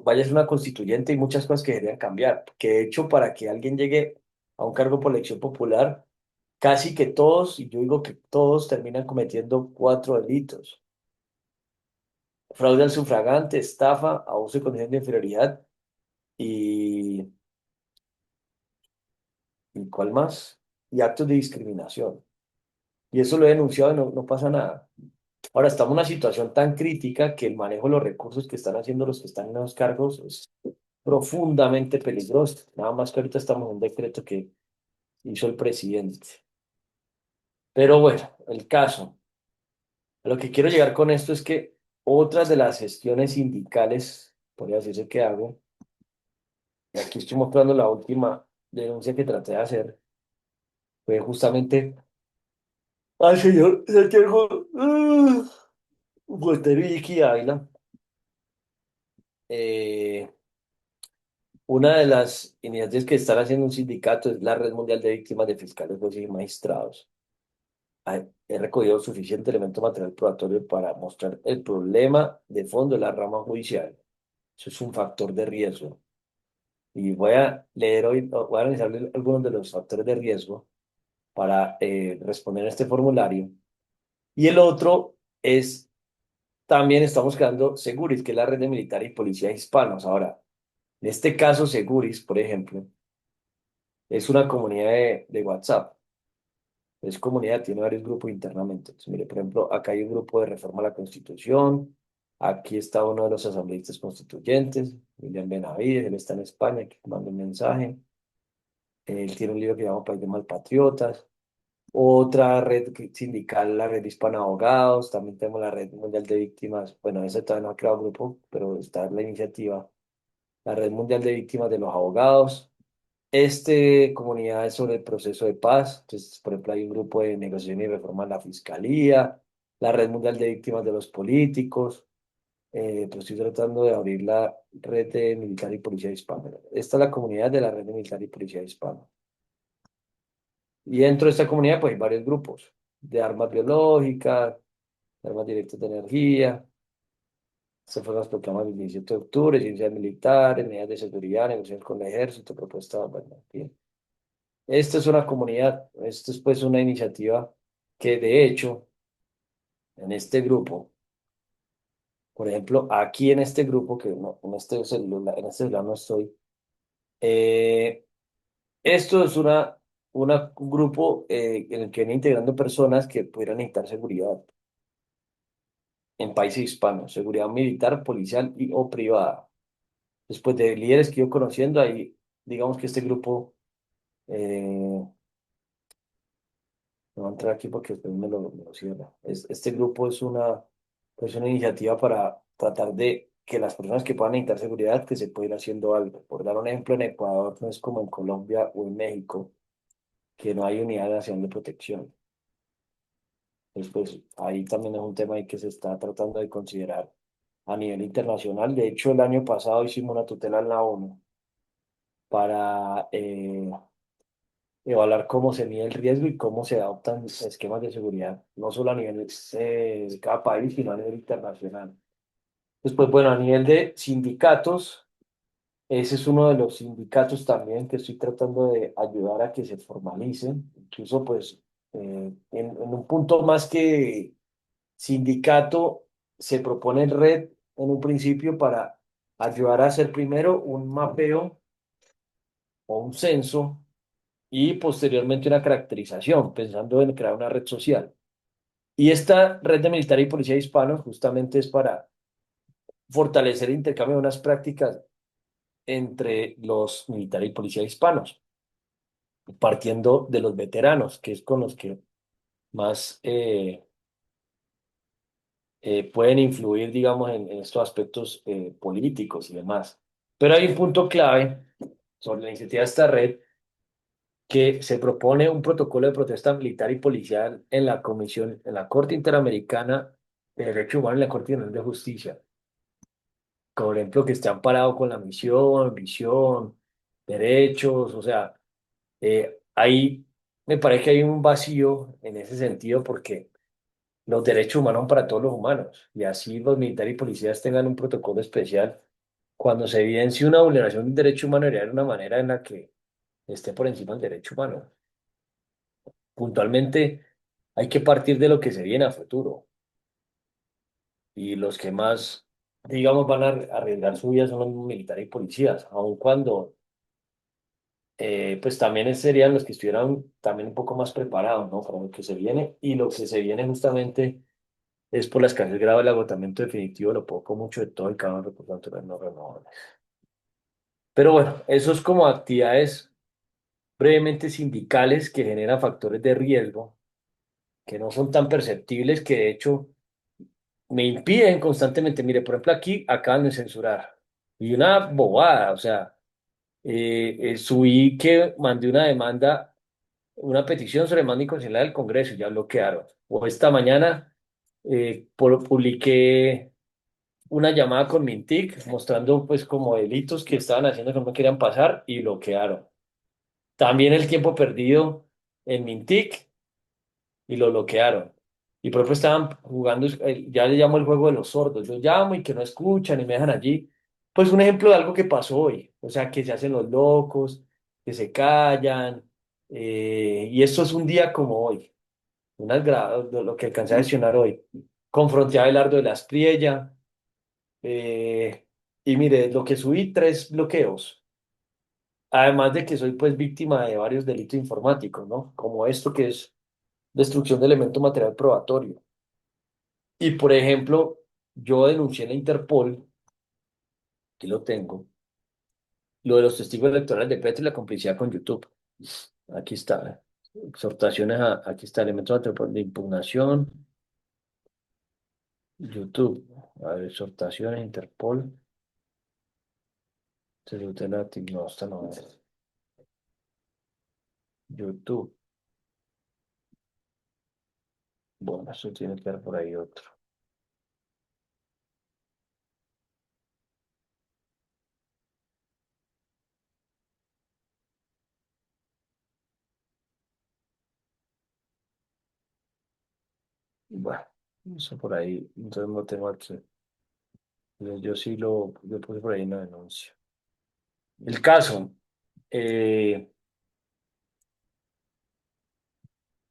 vaya a ser una constituyente y muchas cosas que deberían cambiar, que de hecho para que alguien llegue a un cargo por elección popular, casi que todos, y yo digo que todos terminan cometiendo cuatro delitos: fraude al sufragante, estafa, abuso de condición de inferioridad y, ¿y cuál más? Y actos de discriminación. Y eso lo he denunciado y no pasa nada. Ahora estamos en una situación tan crítica que el manejo de los recursos que están haciendo los que están en los cargos es profundamente peligroso. Nada más que ahorita estamos en un decreto que hizo el presidente. Pero bueno, el caso. A lo que quiero llegar con esto es que otras de las gestiones sindicales, podría decirse que hago, y aquí estoy mostrando la última denuncia que traté de hacer, fue justamente al señor Santiago Guatero y Vicky Ávila. Eh, una de las iniciativas que están haciendo un sindicato es la Red Mundial de Víctimas de Fiscales, Jueces y Magistrados. He recogido suficiente elemento material probatorio para mostrar el problema de fondo de la rama judicial. Eso es un factor de riesgo. Y voy a leer hoy, voy a analizar algunos de los factores de riesgo para responder a este formulario. Y el otro es también estamos creando Seguris, que es la red de militares y policías hispanos. Ahora, en este caso, Seguris, por ejemplo, es una comunidad de WhatsApp. Es comunidad, tiene varios grupos internamente. Entonces, mire, por ejemplo, acá hay un grupo de reforma a la Constitución. Aquí está uno de los asambleístas constituyentes, William Benavides, él está en España, aquí manda un mensaje. Él tiene un libro que se llama País de Malpatriotas. Otra sindical, la Red Hispana de Abogados. También tenemos la Red Mundial de Víctimas. Bueno, ese todavía no ha creado grupo, pero está la iniciativa. La Red Mundial de Víctimas de los Abogados. Comunidad es sobre el proceso de paz. Entonces, por ejemplo, hay un grupo de negociación y reforma en la Fiscalía, la Red Mundial de Víctimas de los Políticos. Pero estoy tratando de abrir la red de militar y policía hispana. Esta es la comunidad de la red de militar y policía hispana. Y dentro de esta comunidad, pues hay varios grupos de armas biológicas, de armas directas de energía. Se fueron los proclamas del 17 de octubre, ciencias militares, medidas de seguridad, negociaciones con el ejército, propuesta, bueno, bien. Esta es una comunidad, esto es pues una iniciativa que de hecho en este grupo, por ejemplo, aquí en este grupo, que no, en este celular no estoy, eh, esto es un grupo en el que vienen integrando personas que pudieran necesitar seguridad en países hispanos, seguridad militar, policial y o privada. Después de líderes que yo conociendo, ahí digamos que este grupo, no voy a entrar aquí porque después me lo cierra. Este grupo es pues una iniciativa para tratar de que las personas que puedan necesitar seguridad, que se pueda ir haciendo algo. Por dar un ejemplo, en Ecuador no es como en Colombia o en México, que no hay unidad nacional de protección. Después, ahí también es un tema ahí que se está tratando de considerar a nivel internacional. De hecho, el año pasado hicimos una tutela en la ONU para evaluar cómo se mide el riesgo y cómo se adoptan esquemas de seguridad, no solo a nivel de cada país, sino a nivel internacional. Después, bueno, a nivel de sindicatos, ese es uno de los sindicatos también que estoy tratando de ayudar a que se formalicen, incluso pues en un punto más que sindicato, se propone red en un principio para ayudar a hacer primero un mapeo o un censo y posteriormente una caracterización, pensando en crear una red social. Y esta red de militar y policía hispanos justamente es para fortalecer el intercambio de unas prácticas entre los militares y policía hispanos, partiendo de los veteranos, que es con los que más pueden influir, digamos, en estos aspectos políticos y demás. Pero hay un punto clave sobre la iniciativa de esta red que se propone un protocolo de protesta militar y policial en la Comisión, en la Corte Interamericana de Derechos Humanos y la Corte Internacional de Justicia. Por ejemplo, que esté amparado con la misión, visión, derechos, o sea, ahí me parece que hay un vacío en ese sentido porque los derechos humanos son para todos los humanos y así los militares y policías tengan un protocolo especial. Cuando se evidencia una vulneración de un derecho humano, debería haber una manera en la que esté por encima del derecho humano. Puntualmente hay que partir de lo que se viene a futuro y los que más, digamos, van a arriesgar su vida son los militares y policías, aun cuando pues también serían los que estuvieran también un poco más preparados, ¿no? Para lo que se viene y lo que se viene justamente es por la escasez grave del agotamiento definitivo, lo poco mucho de todo el canon de recursos naturales no renovables. Pero bueno, eso es como actividades brevemente sindicales que generan factores de riesgo que no son tan perceptibles que de hecho me impiden constantemente. Mire, por ejemplo, aquí acaban de censurar. Y una bobada, o sea, subí que mandé una demanda, una petición sobre demanda inconstitucional del Congreso y ya bloquearon. O esta mañana publiqué una llamada con Mintic mostrando pues como delitos que estaban haciendo que no me querían pasar y bloquearon. También el tiempo perdido en Mintic y lo bloquearon. Y por ejemplo estaban jugando, ya le llamo el juego de los sordos, yo llamo y que no escuchan y me dejan allí. Pues un ejemplo de algo que pasó hoy, o sea, que se hacen los locos, que se callan, y esto es un día como hoy, lo que alcancé a gestionar hoy. confronté a Abelardo de la Espriella, eh, y mire, lo que subí, 3 bloqueos. Además de que soy pues víctima de varios delitos informáticos, ¿no? Como esto que es destrucción de elemento material probatorio. Y por ejemplo, yo denuncié en la Interpol, aquí lo tengo, lo de los testigos electorales de Petro y la complicidad con YouTube. Aquí está. Exhortaciones aquí está, elementos de impugnación, YouTube. A ver, exhortaciones, Interpol. No, esta no es. YouTube. Bueno, eso tiene que ver por ahí otro. Bueno, eso por ahí, entonces no tengo aquí. Yo sí yo puse por ahí una denuncia. El caso, eh,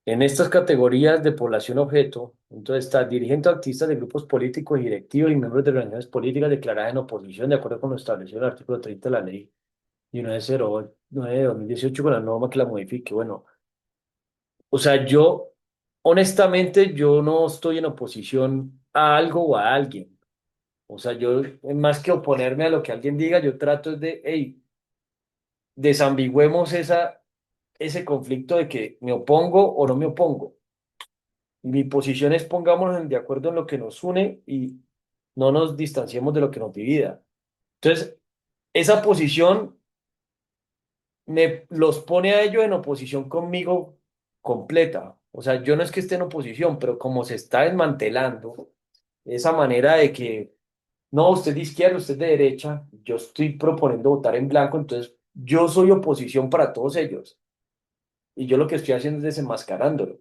en estas categorías de población objeto, entonces está dirigente o activista de grupos políticos y directivos y miembros de organizaciones políticas declaradas en oposición de acuerdo con lo establecido en el artículo 30 de la ley 1909 de 2018 con la norma que la modifique. Bueno, o sea, yo, honestamente, yo no estoy en oposición a algo o a alguien. O sea, yo, más que oponerme a lo que alguien diga, yo trato de, hey, desambigüemos ese conflicto de que me opongo o no me opongo. Mi posición es pongámonos de acuerdo en lo que nos une y no nos distanciemos de lo que nos divida. Entonces, esa posición me los pone a ellos en oposición conmigo completa. O sea, yo no es que esté en oposición, pero como se está desmantelando esa manera de que, no, usted es de izquierda, usted es de derecha, yo estoy proponiendo votar en blanco, entonces yo soy oposición para todos ellos. Y yo lo que estoy haciendo es desenmascarándolo.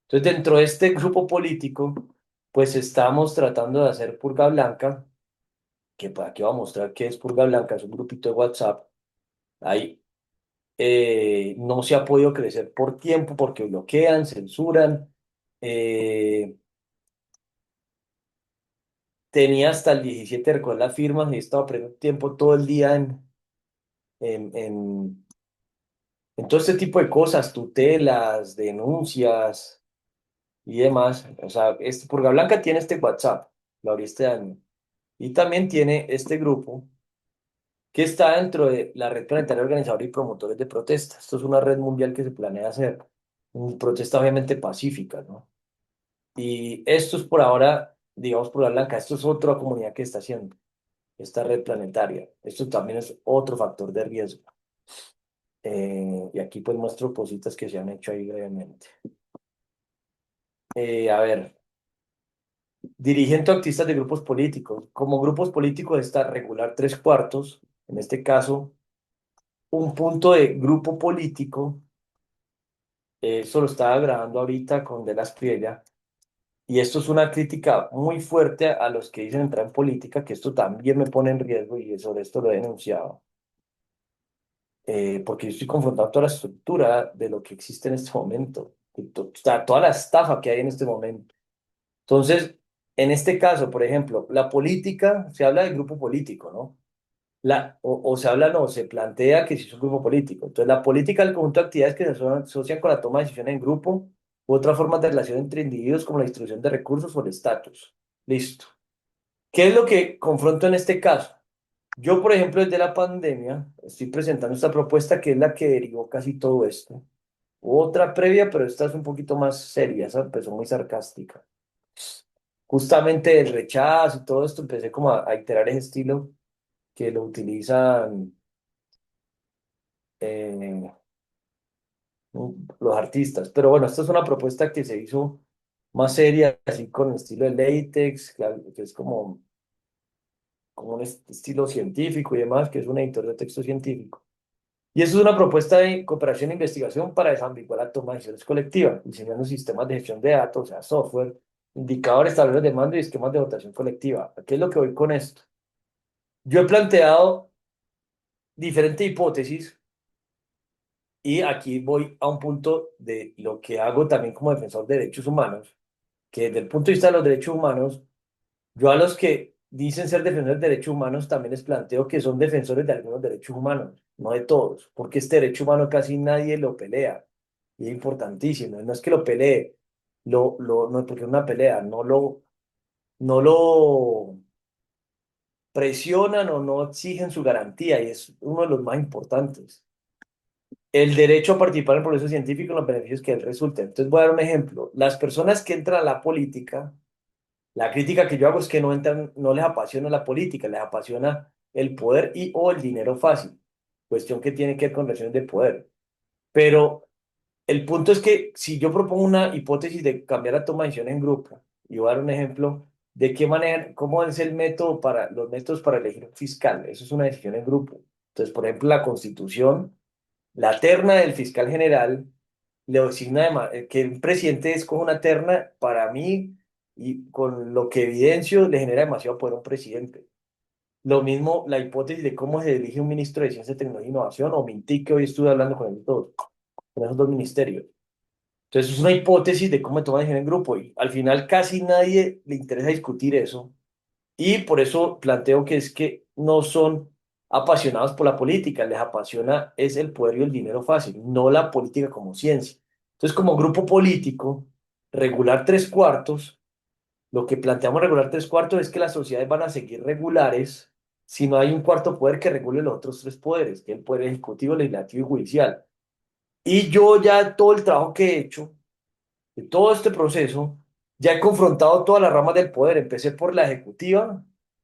Entonces, dentro de este grupo político, pues estamos tratando de hacer purga blanca, que para qué va a mostrar qué es purga blanca, es un grupito de WhatsApp. Ahí no se ha podido crecer por tiempo porque bloquean, censuran. Eh, Tenía hasta el 17 de recoger las firmas y he estado perdiendo tiempo todo el día en, en, en todo este tipo de cosas, tutelas, denuncias y demás. O sea, Purga Blanca tiene este WhatsApp, lo abrí este año. Y también tiene este grupo que está dentro de la Red Planetaria Organizadora y Promotores de Protestas. Esto es una red mundial que se planea hacer. Protesta obviamente pacífica, ¿no? Y esto es por ahora, digamos, Purga Blanca. Esto es otra comunidad que está haciendo esta red planetaria. Esto también es otro factor de riesgo. Y aquí pues muestro cositas que se han hecho ahí brevemente. A ver, dirigente o actistas de grupos políticos. Como grupos políticos está regular 3/4. En este caso, un punto de grupo político. Eso lo estaba grabando ahorita con De las Priella. Y esto es una crítica muy fuerte a los que dicen entrar en política, que esto también me pone en riesgo y sobre esto lo he denunciado. Porque yo estoy confrontado toda la estructura de lo que existe en este momento, toda la estafa que hay en este momento. Entonces, en este caso, por ejemplo, la política, se habla de grupo político, ¿no? O se habla, no, se plantea que si es un grupo político. Entonces, la política es el conjunto de actividades que se asocian con la toma de decisiones en grupo u otras formas de relación entre individuos como la distribución de recursos o el estatus. Listo. ¿Qué es lo que confronto en este caso? Yo, por ejemplo, desde la pandemia, estoy presentando esta propuesta que es la que derivó casi todo esto. Otra previa, pero esta es un poquito más seria, esa empezó muy sarcástica. Justamente el rechazo y todo esto, empecé como a iterar ese estilo que lo utilizan eh, los artistas. Pero bueno, esta es una propuesta que se hizo más seria, así con el estilo de latex, que es como un estilo científico y demás, que es un editor de texto científico. Y eso es una propuesta de cooperación e investigación para desambiguar la toma de decisiones colectiva, diseñando sistemas de gestión de datos, o sea, software, indicadores, tableros de mando y esquemas de votación colectiva. ¿A ¿Qué es lo que voy con esto? Yo he planteado diferentes hipótesis y aquí voy a un punto de lo que hago también como defensor de derechos humanos, que desde el punto de vista de los derechos humanos, yo a los que dicen ser defensores de derechos humanos también les planteo que son defensores de algunos derechos humanos, no de todos, porque este derecho humano casi nadie lo pelea y es importantísimo. No es que lo pelee, no es porque es una pelea, no lo presionan o no exigen su garantía y es uno de los más importantes. El derecho a participar en el proceso científico y los beneficios que él resulte. Entonces voy a dar un ejemplo. Las personas que entran a la política, la crítica que yo hago es que no entran, no les apasiona la política, les apasiona el poder y o el dinero fácil, cuestión que tiene que ver con relaciones de poder. Pero el punto es que si yo propongo una hipótesis de cambiar la toma de decisiones en grupo, y voy a dar un ejemplo de qué manera, cómo es el método para, los métodos para elegir un fiscal, eso es una decisión en grupo. Entonces, por ejemplo, la Constitución, la terna del fiscal general le asigna que un presidente escoja una terna para mí y con lo que evidencio le genera demasiado poder a un presidente. Lo mismo la hipótesis de cómo se elige un ministro de Ciencia, Tecnología e Innovación o Mintic, que hoy estuve hablando con ellos dos, con esos dos ministerios. Entonces es una hipótesis de cómo toman decisión en grupo y al final casi nadie le interesa discutir eso y por eso planteo que es que no son apasionados por la política, les apasiona es el poder y el dinero fácil, no la política como ciencia. Entonces, como grupo político, regular tres cuartos, lo que planteamos regular tres cuartos es que las sociedades van a seguir regulares si no hay un cuarto poder que regule los otros tres poderes, que es el poder ejecutivo, legislativo y judicial. Y yo ya todo el trabajo que he hecho de todo este proceso, ya he confrontado todas las ramas del poder. Empecé por la ejecutiva,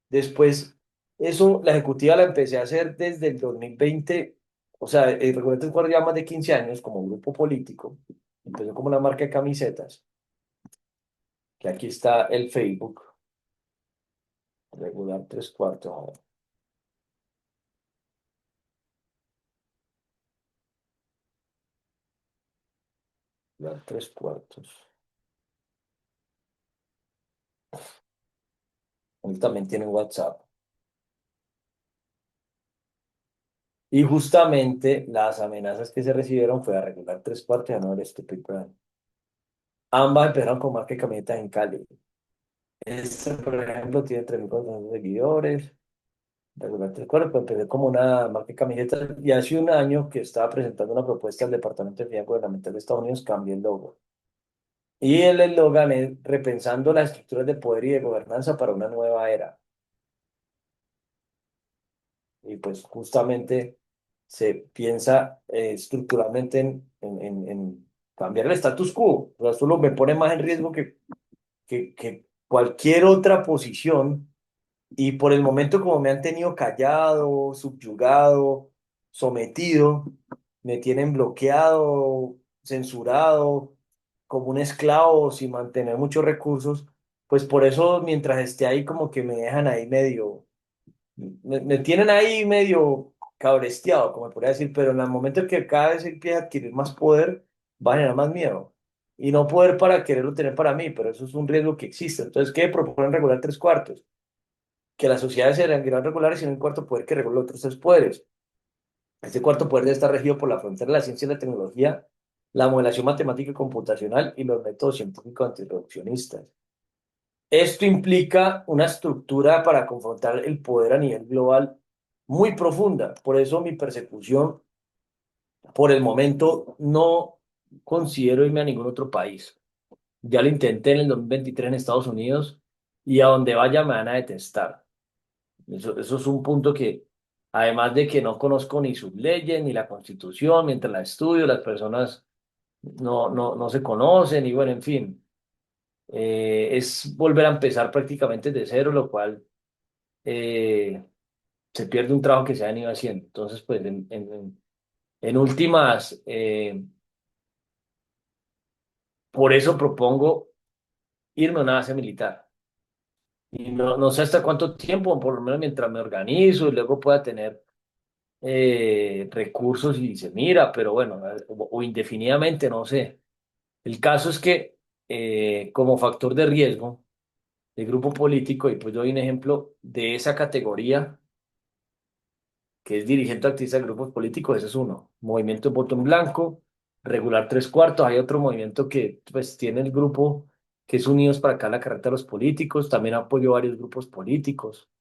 después eso, la ejecutiva la empecé a hacer desde el 2020, o sea, el Reglamento Escolar ya más de 15 años como grupo político. Empezó como una marca de camisetas, que aquí está el Facebook, regular tres cuartos, regular tres cuartos. Él también tiene WhatsApp. Y justamente las amenazas que se recibieron fue a regular tres cuartos y a no ver stupid brand. Ambas empezaron con marca de camisetas en Cali. Este, por ejemplo, tiene 3.400 seguidores. Regular tres cuartos, pues empecé como una marca de camisetas y hace un año que estaba presentando una propuesta al Departamento de Finanzas Gubernamental de Estados Unidos, cambié el logo. Y el eslogan es repensando las estructuras de poder y de gobernanza para una nueva era. Y pues justamente se piensa estructuralmente en cambiar el status quo. O sea, eso me pone más en riesgo que cualquier otra posición. Y por el momento, como me han tenido callado, subyugado, sometido, me tienen bloqueado, censurado, como un esclavo sin mantener muchos recursos, pues por eso mientras esté ahí como que me dejan ahí medio, me tienen ahí medio cabresteado, como podría decir, pero en el momento en que cada vez empieza a adquirir más poder, va a generar más miedo. Y no poder para quererlo tener para mí, pero eso es un riesgo que existe. Entonces, ¿qué proponen regular tres cuartos? Que las sociedades sean regulares y un cuarto poder que regula otros tres poderes. Este cuarto poder debe estar regido por la frontera de la ciencia y la tecnología, la modelación matemática y computacional y los métodos científicos antirreduccionistas. Esto implica una estructura para confrontar el poder a nivel global muy profunda. Por eso mi persecución, por el momento, no considero irme a ningún otro país. Ya lo intenté en el 2023 en Estados Unidos y a donde vaya me van a detestar. Eso es un punto que, además de que no conozco ni sus leyes ni la Constitución, mientras la estudio, las personas no se conocen y bueno, en fin, es volver a empezar prácticamente de cero, lo cual eh, se pierde un trabajo que se ha venido haciendo. Entonces, pues, en últimas, por eso propongo irme a una base militar. Y no sé hasta cuánto tiempo, por lo menos mientras me organizo y luego pueda tener recursos y se mira, pero bueno, o indefinidamente, no sé. El caso es que como factor de riesgo de grupo político, y pues doy un ejemplo de esa categoría, que es dirigente activista de grupos políticos, ese es uno. Movimiento de voto en blanco, regular tres cuartos, hay otro movimiento que pues tiene el grupo que es Unidos para acá la carreta de los políticos. También apoyo varios grupos políticos.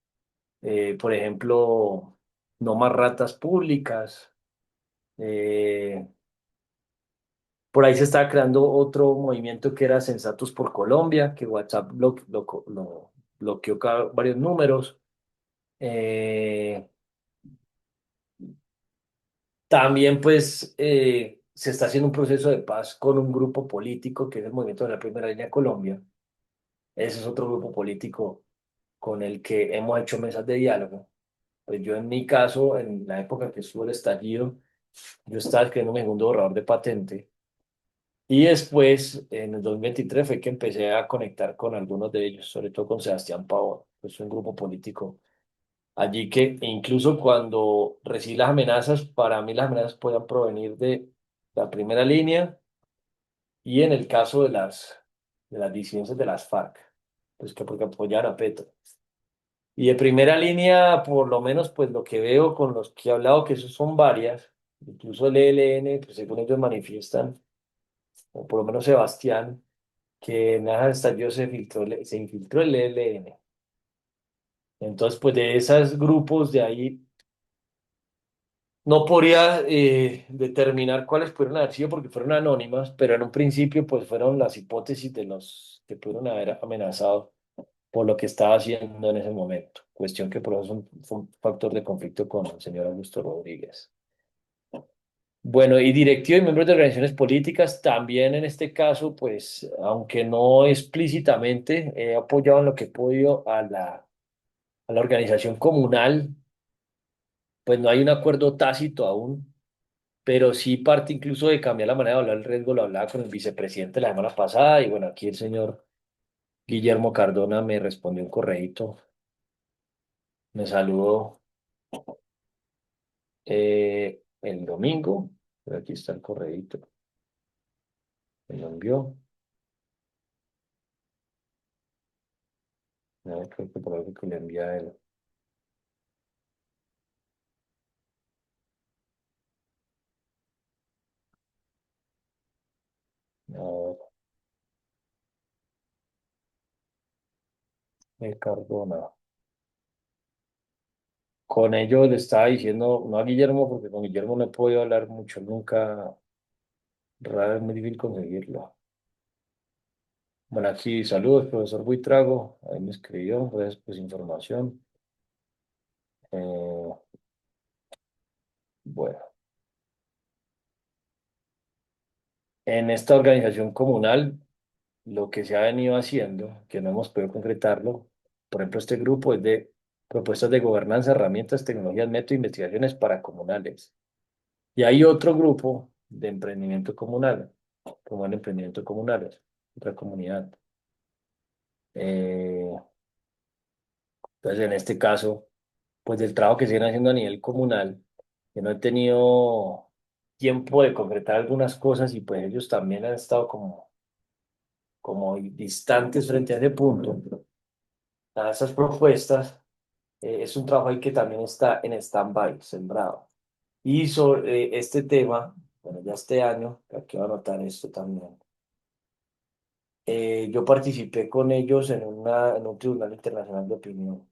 Por ejemplo, No Más Ratas Públicas. Eh, por ahí se estaba creando otro movimiento que era Sensatos por Colombia, que WhatsApp bloqueó varios números. Eh, También pues se está haciendo un proceso de paz con un grupo político que es el Movimiento de la Primera Línea de Colombia. Ese es otro grupo político con el que hemos hecho mesas de diálogo. Pues yo en mi caso, en la época que estuvo el estallido, yo estaba escribiendo mi segundo borrador de patente y después, en el 2023, fue que empecé a conectar con algunos de ellos, sobre todo con Sebastián Pavón, pues un grupo político allí que incluso cuando recibí las amenazas, para mí las amenazas podían provenir de la primera línea y en el caso de las disidencias de las FARC, pues que porque apoyaban a Petro. Y de primera línea, por lo menos, pues lo que veo con los que he hablado, que esos son varias, incluso el ELN, pues según ellos manifiestan, o por lo menos Sebastián, que en Naja Estallido se infiltró el ELN. Entonces, pues de esos grupos de ahí, no podría determinar cuáles pudieron haber sido porque fueron anónimas, pero en un principio, pues fueron las hipótesis de los que pudieron haber amenazado por lo que estaba haciendo en ese momento. Cuestión que por eso fue un factor de conflicto con el señor Augusto Rodríguez. Bueno, y directivos y miembros de organizaciones políticas, también en este caso, pues, aunque no explícitamente, he apoyado en lo que he podido a la organización comunal, pues no hay un acuerdo tácito aún, pero sí parte incluso de cambiar la manera de hablar del riesgo, lo hablaba con el vicepresidente la semana pasada, y bueno, aquí el señor Guillermo Cardona me respondió un correíto, me saludó el domingo, pero aquí está el correíto, me lo envió, creo que por algo que le envía a él. A Cardona. Con ello le estaba diciendo, no a Guillermo, porque con Guillermo no he podido hablar mucho, nunca, raro, es muy difícil conseguirlo. Bueno, aquí saludos, profesor Buitrago, ahí me escribió, pues, información. Eh, bueno, en esta organización comunal, lo que se ha venido haciendo, que no hemos podido concretarlo, por ejemplo, este grupo es de propuestas de gobernanza, herramientas, tecnologías, métodos, investigaciones para comunales. Y hay otro grupo de emprendimiento comunal, como el emprendimiento comunal, otra comunidad. Eh, entonces, en este caso, pues del trabajo que siguen haciendo a nivel comunal, que no he tenido tiempo de concretar algunas cosas y pues ellos también han estado como distantes frente a ese punto, a esas propuestas, es un trabajo ahí que también está en stand-by, sembrado. Y sobre este tema, bueno, ya este año, aquí voy a anotar esto también, yo participé con ellos en un tribunal internacional de opinión.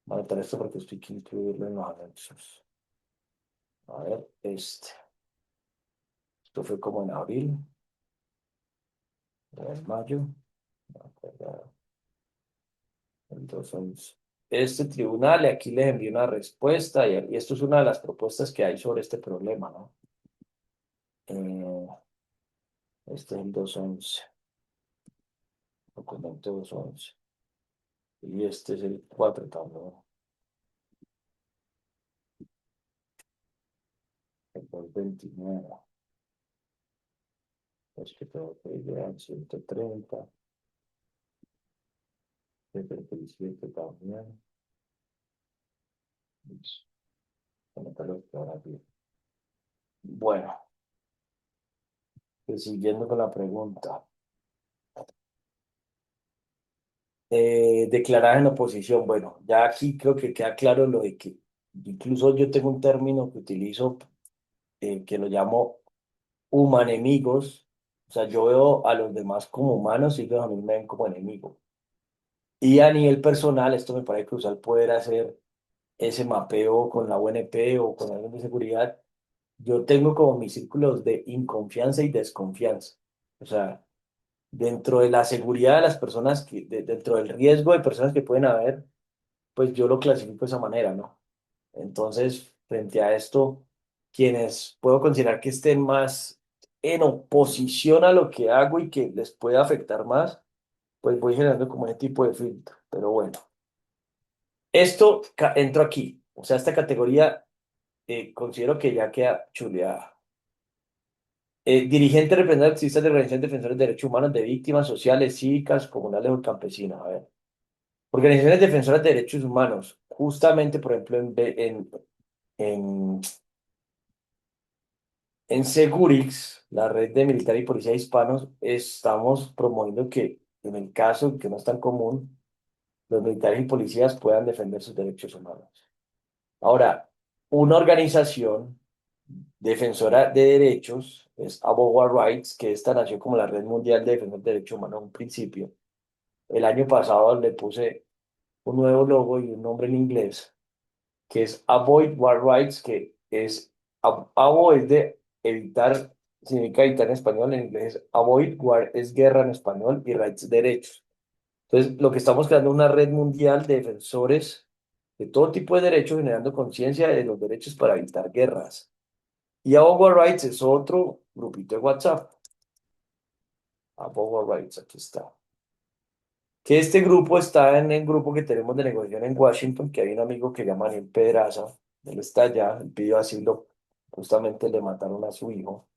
Voy a anotar esto porque estoy que incluirlo en los anuncios. A ver, esto fue como en abril, en mayo, no me acuerdo, entonces, este tribunal, y aquí les envié una respuesta, y esto es una de las propuestas que hay sobre este problema, ¿no? Eh, este es el 211, documento 211, y este es el 4 también, el 229, es que tengo que llegar al 130, el 37 también, listo, anotarlo por aquí. Bueno, pues siguiendo con la pregunta. Declarar en oposición. Bueno, ya aquí creo que queda claro lo de que incluso yo tengo un término que utilizo que lo llamo humanemigos, O sea, yo veo a los demás como humanos y ellos a mí me ven como enemigo. Y a nivel personal, esto me parece crucial poder hacer ese mapeo con la UNP o con alguien de seguridad. Yo tengo como mis círculos de inconfianza y desconfianza. O sea, dentro de la seguridad de las personas, dentro del riesgo de personas que pueden haber, pues yo lo clasifico de esa manera, ¿no? Entonces, frente a esto, quienes puedo considerar que estén más en oposición a lo que hago y que les pueda afectar más, pues voy generando como ese tipo de filtro. Pero bueno, esto entro aquí. O sea, esta categoría considero que ya queda chuleada. Dirigente representante activista de organizaciones defensores de derechos humanos de víctimas sociales, cívicas, comunales o campesinas. A ver. Organizaciones defensoras de derechos humanos. Justamente, por ejemplo, en, en Segurix, la red de militar y policía hispanos, estamos promoviendo que en el caso que no es tan común, los militares y policías puedan defender sus derechos humanos. Ahora, una organización defensora de derechos es Abogua Rights, que esta nació como la Red Mundial de Defensores de Derechos Humanos en un principio. El año pasado le puse un nuevo logo y un nombre en inglés, que es Avoid War Rights, que es, avo es de evitar, significa evitar en español, en inglés es avoid, war es guerra en español y rights derechos. Entonces, lo que estamos creando es una red mundial de defensores de todo tipo de derechos, generando conciencia de los derechos para evitar guerras. Y Avoid Rights es otro grupito de WhatsApp. Avoid Rights, aquí está. Que este grupo está en el grupo que tenemos de negociación en Washington, que hay un amigo que llama Daniel Pedraza, él está allá, él pidió asilo, justamente le mataron a su hijo,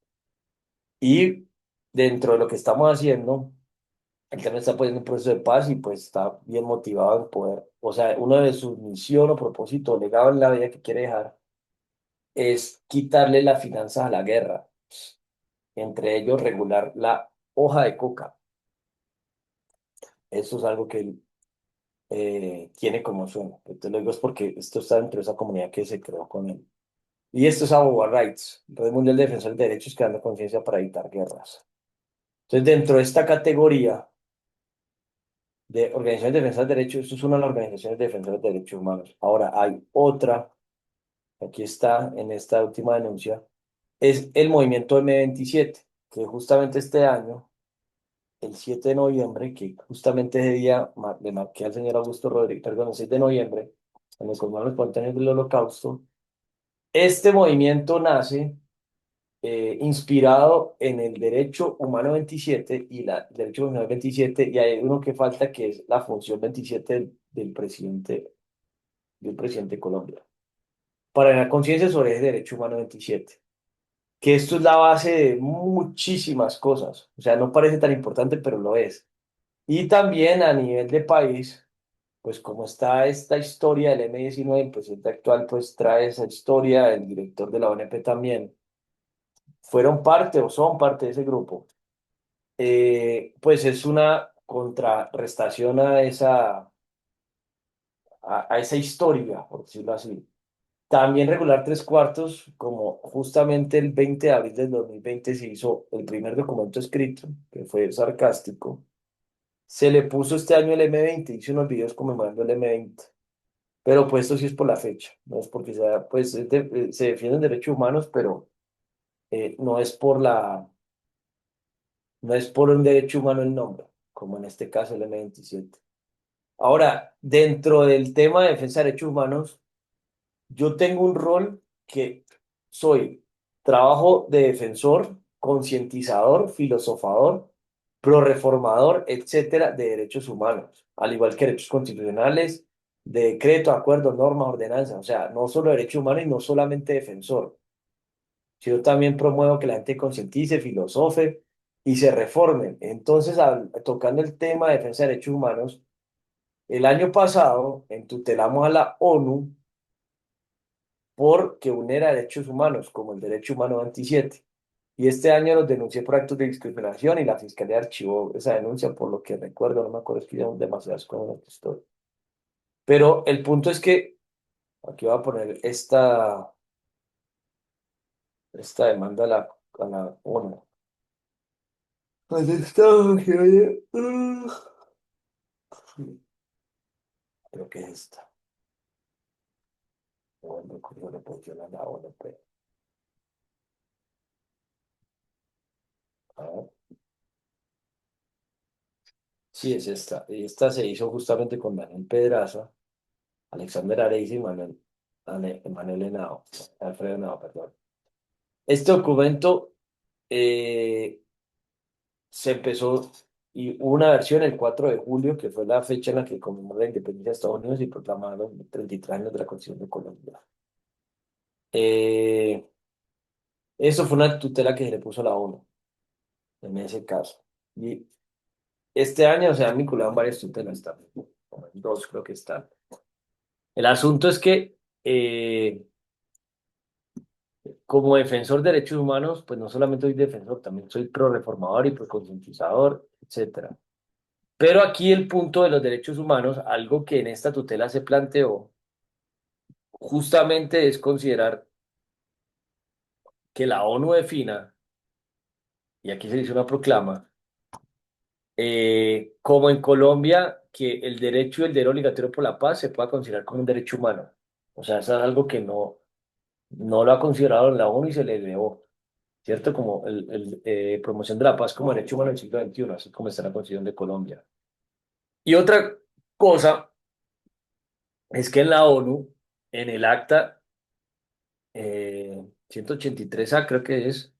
y dentro de lo que estamos haciendo, él también está poniendo un proceso de paz y pues está bien motivado en poder, o sea, uno de sus misión o propósito, legado en la vida que quiere dejar, es quitarle las finanzas a la guerra, entre ellos regular la hoja de coca. Eso es algo que él tiene como sueño. Entonces lo digo es porque esto está dentro de esa comunidad que se creó con él. Y esto es Abogua Rights, Red Mundial de Defensores de Derechos creando conciencia para evitar guerras. Entonces, dentro de esta categoría de organizaciones de defensa de derechos, esto es una de las organizaciones de defensores de derechos humanos. Ahora, hay otra, aquí está en esta última denuncia, es el movimiento M27, que justamente este año, el 7 de noviembre, que justamente ese día le marqué al señor Augusto Rodríguez, perdón, el 7 de noviembre, en los conmemorados espontáneos del Holocausto. Este movimiento nace inspirado en el derecho humano 27 y la derecho humano 27, y hay uno que falta que es la función 27 del presidente de Colombia, para ganar conciencia sobre el derecho humano 27, que esto es la base de muchísimas cosas, o sea, no parece tan importante, pero lo es. Y también a nivel de país, pues como está esta historia del M19, el presidente actual pues trae esa historia, el director de la ONP también, fueron parte o son parte de ese grupo. Pues es una contrarrestación a esa historia, por decirlo así. También regular tres cuartos, como justamente el 20 de abril del 2020 se hizo el primer documento escrito, que fue sarcástico. Se le puso este año el M20, hice unos videos conmemorando el M20. Pero pues esto sí es por la fecha, no es porque sea, pues se defienden derechos humanos, pero no es no es por un derecho humano el nombre, como en este caso el M27. Ahora, dentro del tema de defensa de derechos humanos, yo tengo un rol que soy trabajo de defensor, concientizador, filosofador, pro-reformador, etcétera, de derechos humanos, al igual que derechos constitucionales, de decreto, acuerdo, normas, ordenanzas, o sea, no solo derechos humanos y no solamente defensor, sino también promuevo que la gente concientice, filosofe y se reformen. Entonces, tocando el tema de defensa de derechos humanos, el año pasado entutelamos a la ONU porque vulnera derechos humanos, como el derecho humano 27. Y este año los denuncié por actos de discriminación y la fiscalía archivó esa denuncia, por lo que recuerdo, no me acuerdo, es que ya demasiadas cosas en esta historia. Pero el punto es que, aquí voy a poner esta demanda a la ONU. Pues esto que oye. Creo que es esta. Bueno, como le funciona la ola, pero. A ver. Sí, es esta. Y esta se hizo justamente con Manuel Pedraza, Alexander Areiza y Manuel Henao, Alfredo Henao, perdón. Este documento eh, se empezó y hubo una versión el 4 de julio, que fue la fecha en la que conmemoró la independencia de Estados Unidos y proclamaron los 33 años de la Constitución de Colombia. Eh, Eso fue una tutela que se le puso a la ONU en ese caso. Y este año se han vinculado varias tutelas también, como en dos creo que están. El asunto es que como defensor de derechos humanos, pues no solamente soy defensor, también soy pro reformador y pro concientizador, etcétera. Pero aquí el punto de los derechos humanos, algo que en esta tutela se planteó, justamente es considerar que la ONU defina, y aquí se dice una proclama, como en Colombia, que el derecho y el deber obligatorio por la paz se pueda considerar como un derecho humano. O sea, eso es algo que no lo ha considerado la ONU y se le elevó, ¿cierto? Como promoción de la paz como derecho humano del siglo XXI, así como está en la Constitución de Colombia. Y otra cosa es que en la ONU, en el acta 183A, creo que es,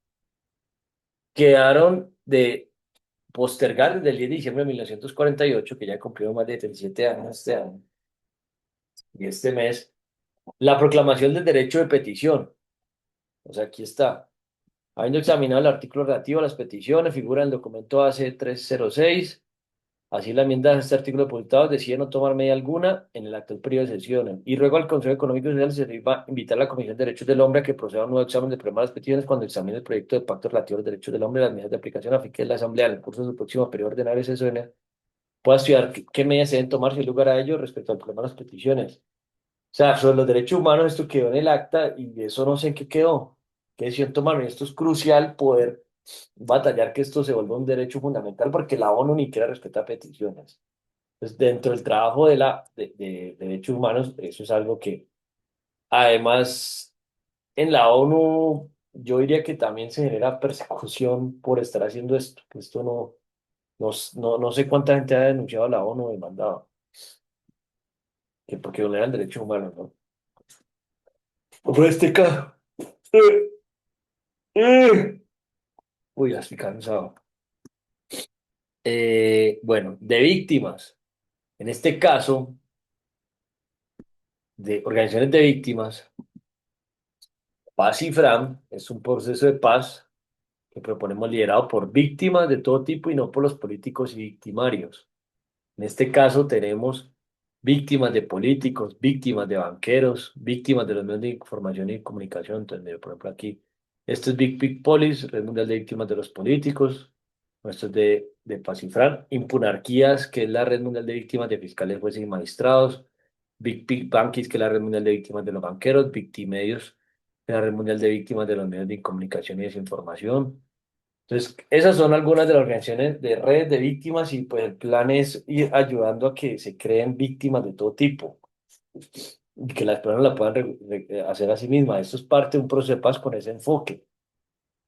quedaron de postergar desde el 10 de diciembre de 1948, que ya cumplió más de 37 años este año y este mes, la proclamación del derecho de petición. O sea, aquí está. Habiendo examinado el artículo relativo a las peticiones, figura en el documento AC-306. Así, la enmienda de este artículo depositado decide no tomar medida alguna en el actual periodo de sesiones. Y ruego al Consejo Económico y Social se deba invitar a la Comisión de Derechos del Hombre a que proceda a un nuevo examen de problema de las peticiones cuando examine el proyecto de pacto relativo a los derechos del hombre y las medidas de aplicación a fin que la Asamblea, en el curso de su próximo periodo ordinario de sesiones, pueda estudiar qué medidas se deben tomar sin lugar a ello respecto al problema de las peticiones. O sea, sobre los derechos humanos esto quedó en el acta y eso no sé en qué quedó. ¿Qué decisión tomaron? Y esto es crucial poder batallar que esto se vuelva un derecho fundamental porque la ONU ni siquiera respeta peticiones. Entonces, dentro del trabajo de derechos humanos, eso es algo que además en la ONU yo diría que también se genera persecución por estar haciendo esto. Que esto no sé cuánta gente ha denunciado a la ONU o demandado, que porque vulneran derechos humanos, ¿no? Por este caso. Uy, ya estoy cansado. Bueno, de víctimas. En este caso, de organizaciones de víctimas, Paz y Fram es un proceso de paz que proponemos liderado por víctimas de todo tipo y no por los políticos y victimarios. En este caso tenemos víctimas de políticos, víctimas de banqueros, víctimas de los medios de información y comunicación. Entonces, mira, por ejemplo, aquí, esto es Big Big Police, Red Mundial de Víctimas de los Políticos. Esto es de Pacifran. Impunarquías, que es la Red Mundial de Víctimas de Fiscales, Jueces y Magistrados. Big Big Banquis, que es la Red Mundial de Víctimas de los Banqueros. Victimedios, que es la Red Mundial de Víctimas de los Medios de Comunicación y Desinformación. Entonces, esas son algunas de las organizaciones de redes de víctimas y pues el plan es ir ayudando a que se creen víctimas de todo tipo y que las personas la puedan hacer a sí mismas. Esto es parte de un proceso de paz con ese enfoque.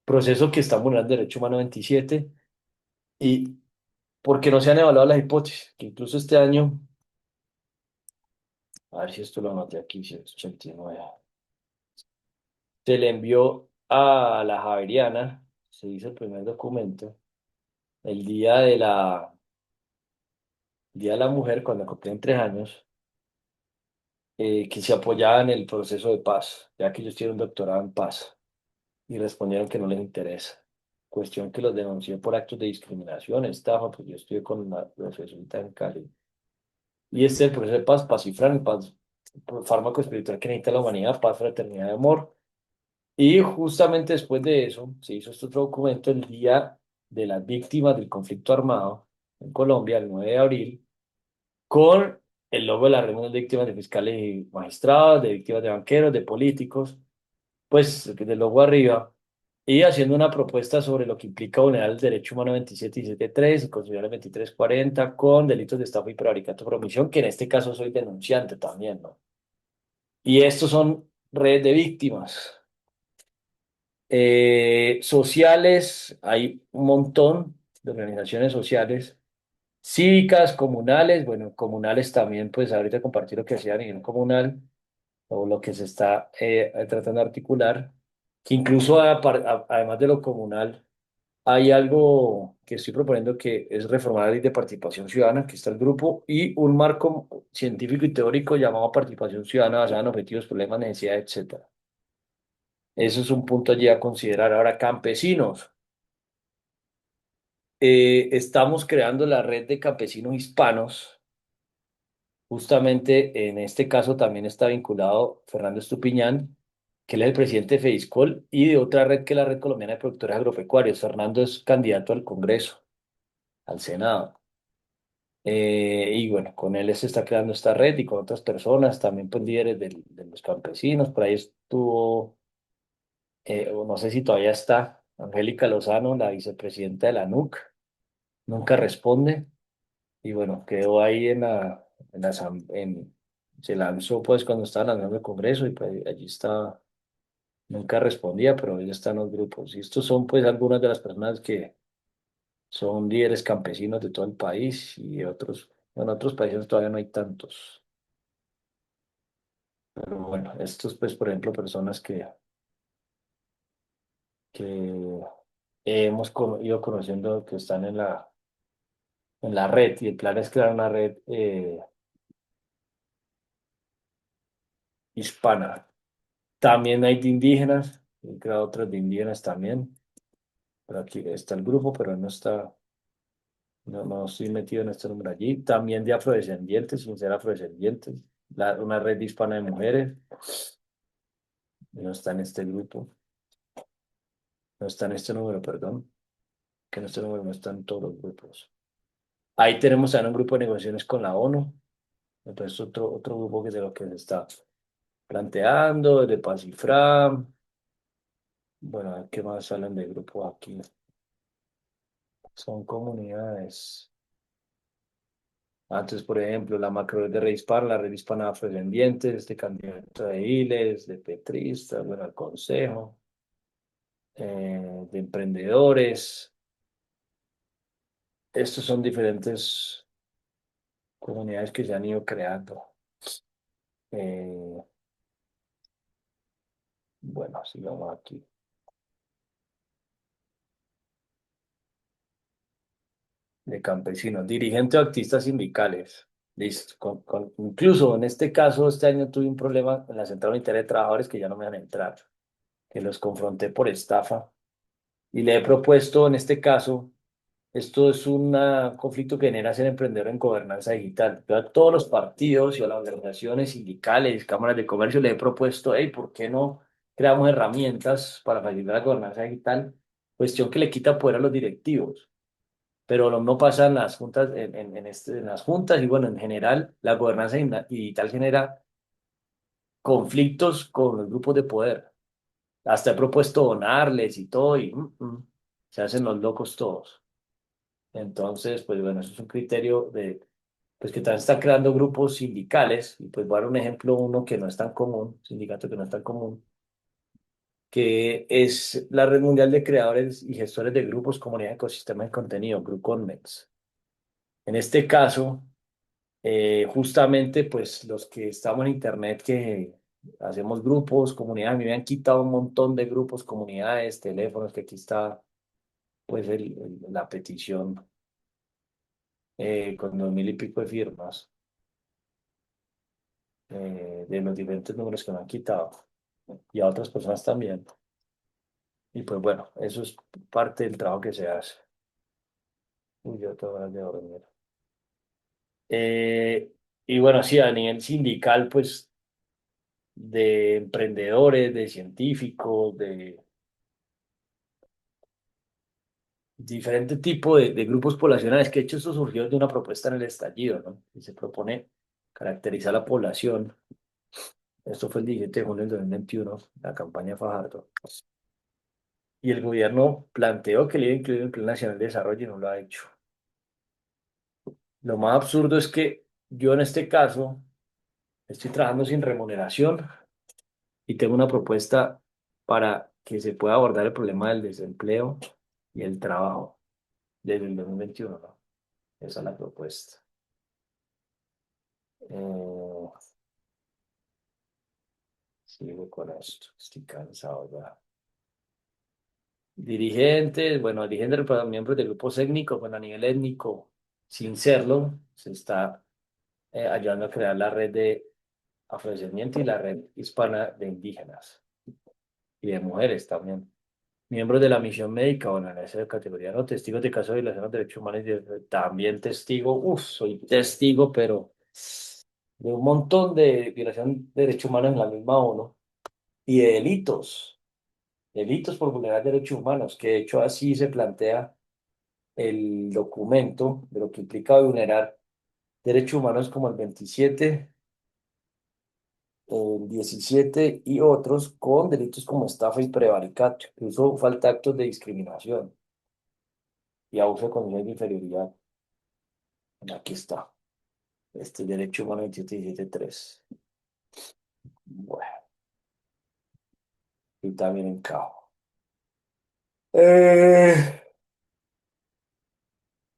Proceso que está vulnerando el derecho humano 27 y porque no se han evaluado las hipótesis, que incluso este año, a ver si esto lo anoté aquí, 189, se le envió a la Javeriana, se hizo el primer documento, el Día de la Mujer, cuando cumplían 3 años, que se apoyaban en el proceso de paz, ya que ellos tienen un doctorado en paz, y respondieron que no les interesa. Cuestión que los denunció por actos de discriminación, estafa, pues yo estuve con la profesora en Cali. Y este es el proceso de paz, paz y paz, fármaco espiritual que necesita la humanidad, paz, fraternidad y amor. Y justamente después de eso, se hizo este otro documento el Día de las Víctimas del Conflicto Armado en Colombia, el 9 de abril, con el logo de la Red de Víctimas de Fiscales y Magistrados, de víctimas de banqueros, de políticos, pues del logo arriba. y haciendo una propuesta sobre lo que implica vulnerar el derecho humano 27 y 73 y considerar el 2340 con delitos de estafa y prevaricato por omisión, que en este caso soy denunciante también, ¿no? Y estos son redes de víctimas. Sociales, hay un montón de organizaciones sociales, cívicas, comunales, bueno, comunales también, pues ahorita compartir lo que hacía a nivel comunal o lo que se está tratando de articular, que incluso además de lo comunal, hay algo que estoy proponiendo que es reformar la ley de participación ciudadana, que está el grupo, y un marco científico y teórico llamado participación ciudadana basada en objetivos, problemas, necesidades, etcétera. Eso es un punto allí a considerar. Ahora, campesinos. Estamos creando la red de campesinos hispanos. Justamente en este caso también está vinculado Fernando Estupiñán, que él es el presidente de FEDISCOL, y de otra red que es la Red Colombiana de Productores Agropecuarios. Fernando es candidato al Congreso, al Senado. Y bueno, con él se está creando esta red y con otras personas, también pues líderes de los campesinos. Por ahí estuvo, o no sé si todavía está, Angélica Lozano, la vicepresidenta de la NUC, nunca responde. Y bueno, quedó ahí se lanzó pues cuando estaba lanzando el Congreso y pues allí está, nunca respondía, pero ella está en los grupos. Y estos son pues algunas de las personas que son líderes campesinos de todo el país y otros, bueno, otros países todavía no hay tantos. Pero bueno, estos pues por ejemplo personas que ido conociendo que están en la red y el plan es crear una red hispana. También hay de indígenas, he creado otras de indígenas también, pero aquí está el grupo, pero no está, no estoy metido en este número allí. También de afrodescendientes, sin ser afrodescendientes, una red hispana de mujeres, no está en este grupo, no está en este número, perdón, que en este número no están todos los grupos. Ahí tenemos también un grupo de negociaciones con la ONU, entonces otro grupo que es de lo que se está planteando, de Paz y Fram. Bueno, a ver qué más salen del grupo aquí. Son comunidades. Antes, por ejemplo, la macro de Red Hispana, la Red Hispana Afrodescendientes, de candidatos de Iles, de petristas, bueno, el Consejo, de emprendedores. Estos son diferentes comunidades que se han ido creando. Eh, bueno, sigamos aquí. De campesinos, dirigentes o activistas sindicales. Listo. Incluso en este caso, este año tuve un problema en la Central Unitaria de Trabajadores que ya no me van a entrar, que los confronté por estafa. Y le he propuesto en este caso, esto es un conflicto que genera ser emprendedor en gobernanza digital. Yo a todos los partidos y a las organizaciones sindicales, cámaras de comercio, le he propuesto, hey, ¿por qué no creamos herramientas para facilitar la gobernanza digital? Cuestión que le quita poder a los directivos, pero no pasa en las juntas, en las juntas y bueno, en general, la gobernanza digital genera conflictos con los grupos de poder. Hasta he propuesto donarles y todo y se hacen los locos todos. Entonces, pues bueno, eso es un criterio pues que también está creando grupos sindicales, y pues voy a dar un ejemplo, uno que no es tan común, sindicato que no es tan común, que es la Red Mundial de Creadores y Gestores de Grupos, Comunidad, Ecosistema de Contenido, GroupConMex. En este caso, justamente, pues los que estamos en Internet, que hacemos grupos, comunidades, a mí me han quitado un montón de grupos, comunidades, teléfonos, que aquí está, pues, la petición con 2000 y pico de firmas de los diferentes números que me han quitado y a otras personas también. Y pues bueno, eso es parte del trabajo que se hace. Uy, yo tengo ganas de dormir. Eh, y bueno, sí, a nivel sindical, pues de emprendedores, de científicos, de diferente tipo de grupos poblacionales, que de hecho eso surgió de una propuesta en el estallido, ¿no? Y se propone caracterizar la población. Esto fue el 17 de junio del 2021, la campaña Fajardo. y el gobierno planteó que le iba a incluir en el Plan Nacional de Desarrollo y no lo ha hecho. Lo más absurdo es que yo en este caso estoy trabajando sin remuneración y tengo una propuesta para que se pueda abordar el problema del desempleo y el trabajo desde el 2021, ¿no? Esa es la propuesta. Eh, Sigo con esto, estoy cansado ya. Dirigentes, bueno, dirigentes, pero miembros del grupo técnico, bueno, a nivel étnico, sin serlo, se está ayudando a crear la red de afrodescendientes y la red hispana de indígenas y de mujeres también. Miembros de la misión médica, bueno, en esa categoría, ¿no? Testigos de casos de violación de derechos humanos, también testigo, soy testigo, pero de un montón de violación de derechos humanos en la misma ONU y de delitos por vulnerar derechos humanos, que de hecho así se plantea el documento de lo que implica vulnerar derechos humanos como el 27, el 17 y otros con delitos como estafa y prevaricato, incluso falta actos de discriminación y abuso de condiciones de inferioridad. Aquí está, este derecho humano 27.17.3. Bueno, y también encajo. Eh,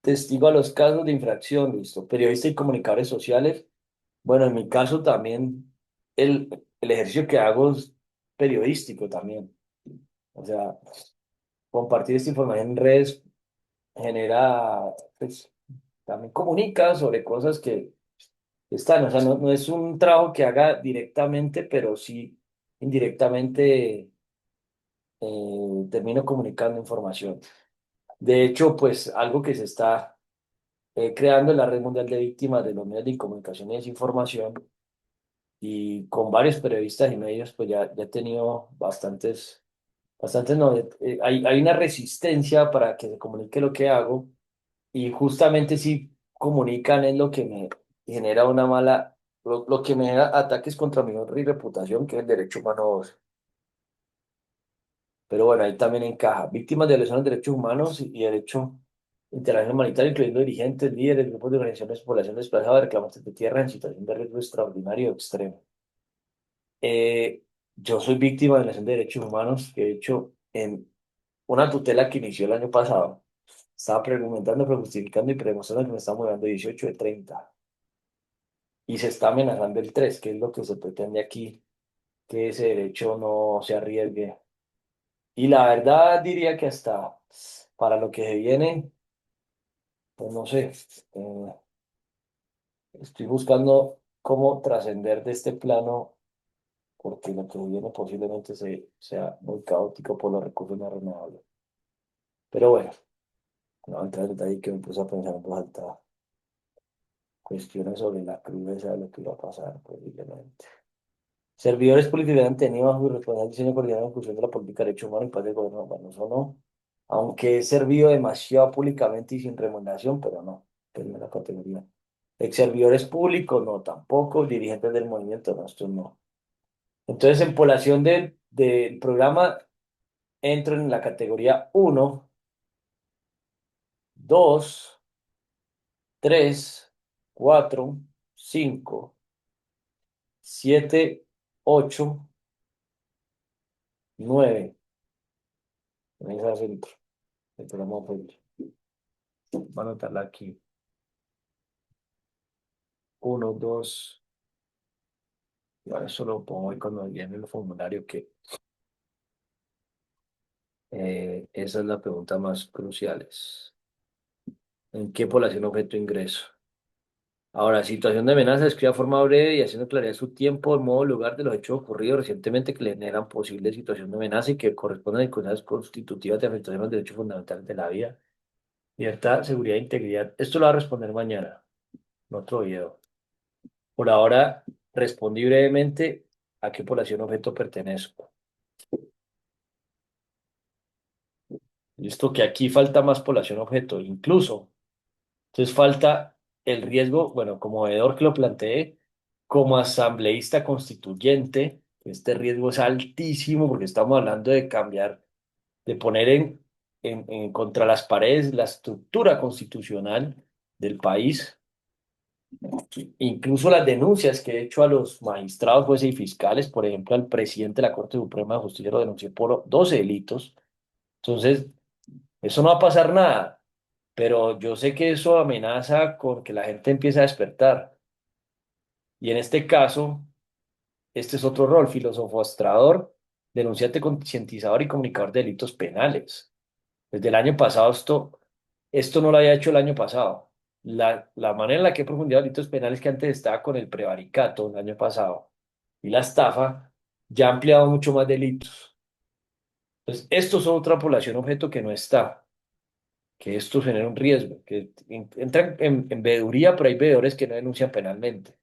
Testigo a los casos de infracción, listo. Periodistas y comunicadores sociales. Bueno, en mi caso también el ejercicio que hago es periodístico también. O sea, compartir esta información en redes genera, pues, también comunica sobre cosas que están. O sea, no es un trabajo que haga directamente, pero sí indirectamente termino comunicando información. De hecho, pues algo que se está creando en la Red Mundial de Víctimas de los Medios de Comunicación y Desinformación y con varios periodistas y medios, pues ya he tenido bastantes no, hay una resistencia para que se comunique lo que hago y justamente si comunican es lo que me genera una mala, lo que me genera ataques contra mi honra y reputación, que es el derecho humano. Pero bueno, ahí también encaja. Víctimas de violaciones de derechos humanos y derecho internacional humanitario, incluyendo dirigentes, líderes, grupos de organizaciones de población desplazada, reclamantes de tierra en situación de riesgo extraordinario o extremo. Yo soy víctima de violación de derechos humanos, que de hecho en una tutela que inició el año pasado, estaba preguntando, justificando y demostrando que me está mudando 18 de 30 y se está amenazando el 3, que es lo que se pretende aquí, que ese derecho no se arriesgue. Y la verdad diría que hasta para lo que se viene, pues no sé, eh, estoy buscando cómo trascender de este plano porque lo que viene posiblemente sea muy caótico por los recursos no renovables. Pero bueno, no entrar en detalle que me puse a pensar en voz alta cuestiones sobre la crudeza de lo que iba a pasar posiblemente. Servidores públicos han tenido bajo su responsabilidad diseño coordinado en función de la política de derechos humanos y paz del gobierno. Bueno, eso no. Aunque he servido demasiado públicamente y sin remuneración, pero no, primera categoría. Ex servidores públicos, no, tampoco. Dirigentes del movimiento, no, esto no. Entonces, en población del programa, entro en la categoría uno, 2, 3, 4, 5, 7, 8, 9. En esa centro, el programa apoyo. Voy a anotarla aquí. Uno, dos. Bueno, eso lo pongo ahí cuando viene el formulario que esa es la pregunta más crucial. ¿En qué población objeto ingreso? Ahora, situación de amenaza, escriba de forma breve y haciendo claridad su tiempo, el modo, lugar de los hechos ocurridos recientemente que le generan posible situación de amenaza y que corresponden a circunstancias constitutivas de afectación a los derechos fundamentales de la vida, libertad, seguridad e integridad. Esto lo va a responder mañana, en otro video. Por ahora, respondí brevemente a qué población objeto pertenezco. Listo, que aquí falta más población objeto, incluso. Entonces falta el riesgo, bueno, como veedor que lo planteé, como asambleísta constituyente, este riesgo es altísimo porque estamos hablando de cambiar. de poner contra las paredes la estructura constitucional del país, incluso las denuncias que he hecho a los magistrados, jueces y fiscales, por ejemplo, al presidente de la Corte Suprema de Justicia lo denuncié por 12 delitos. Entonces, eso no va a pasar nada, pero yo sé que eso amenaza con que la gente empiece a despertar. Y en este caso, este es otro rol, filósofo astrador, denunciante, concientizador y comunicador de delitos penales. Desde el año pasado esto no lo había hecho el año pasado. La manera en la que he profundizado delitos penales que antes estaba con el prevaricato el año pasado y la estafa, ya ha ampliado mucho más delitos. Entonces, estos son otra población objeto que no está, que esto genera un riesgo, que entran en veeduría, pero hay veedores que no denuncian penalmente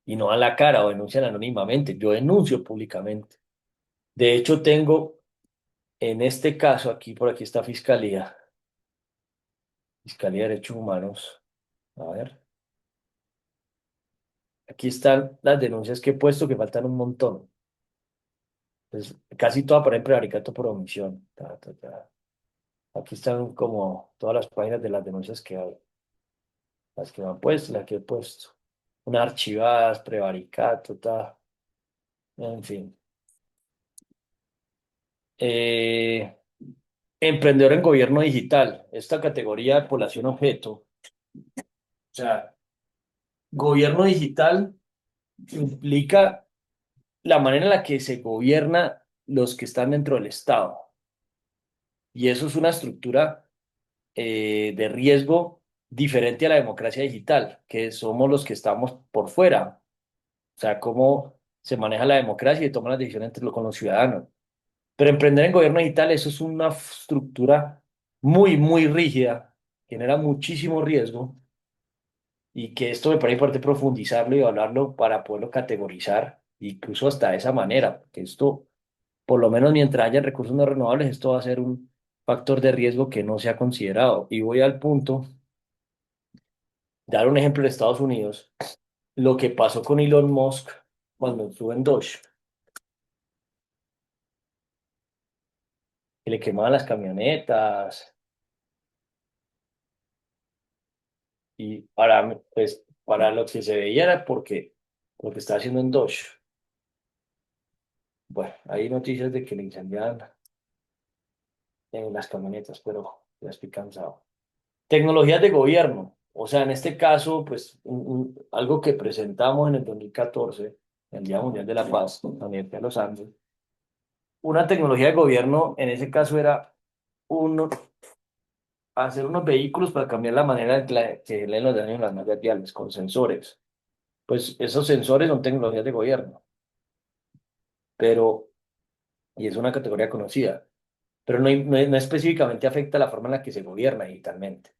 y no dan la cara o denuncian anónimamente. Yo denuncio públicamente. De hecho, tengo en este caso, aquí por aquí está Fiscalía de Derechos Humanos. A ver, aquí están las denuncias que he puesto, que faltan un montón. Pues, casi toda por prevaricato por omisión. Aquí están como todas las páginas de las denuncias que hay, las que me han puesto, las que he puesto. Unas archivadas, prevaricato, en fin. Eh, Emprendedor en gobierno digital, esta categoría de población objeto. O sea, gobierno digital implica la manera en la que se gobierna los que están dentro del Estado. Y eso es una estructura de riesgo diferente a la democracia digital, que somos los que estamos por fuera. O sea, cómo se maneja la democracia y toma las decisiones con los ciudadanos. Pero emprender en gobierno digital, eso es una estructura muy, muy rígida, genera muchísimo riesgo y que esto me parece importante profundizarlo y hablarlo para poderlo categorizar, incluso hasta de esa manera, porque esto, por lo menos mientras haya recursos no renovables, esto va a ser un factor de riesgo que no se ha considerado. Y voy al punto, dar un ejemplo de Estados Unidos, lo que pasó con Elon Musk cuando estuvo en Dodge, que le quemaban las camionetas y pues, para lo que se veía era porque lo que estaba haciendo en Dodge. Bueno, hay noticias de que le incendiaban las camionetas, pero ya estoy cansado. Tecnologías de gobierno. O sea, en este caso, pues algo que presentamos en el 2014, el Día Mundial de la Paz, la Universidad de los Andes. Una tecnología de gobierno, en ese caso, era uno, hacer unos vehículos para cambiar la manera en que leen los daños en las mallas viales con sensores. Pues esos sensores son tecnologías de gobierno, pero, y es una categoría conocida, pero no específicamente afecta la forma en la que se gobierna digitalmente.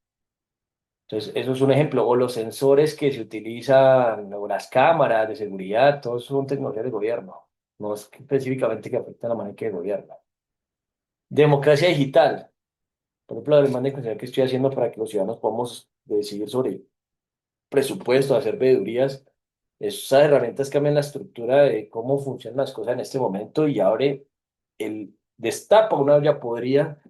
Entonces, eso es un ejemplo. O los sensores que se utilizan, o las cámaras de seguridad, todos son tecnologías de gobierno. No es que específicamente que afectan la manera en que gobierna. Democracia digital. Por ejemplo, la demanda de consideración que estoy haciendo para que los ciudadanos podamos decidir sobre presupuesto, hacer veedurías. Esas herramientas cambian la estructura de cómo funcionan las cosas en este momento y destapa una olla podrida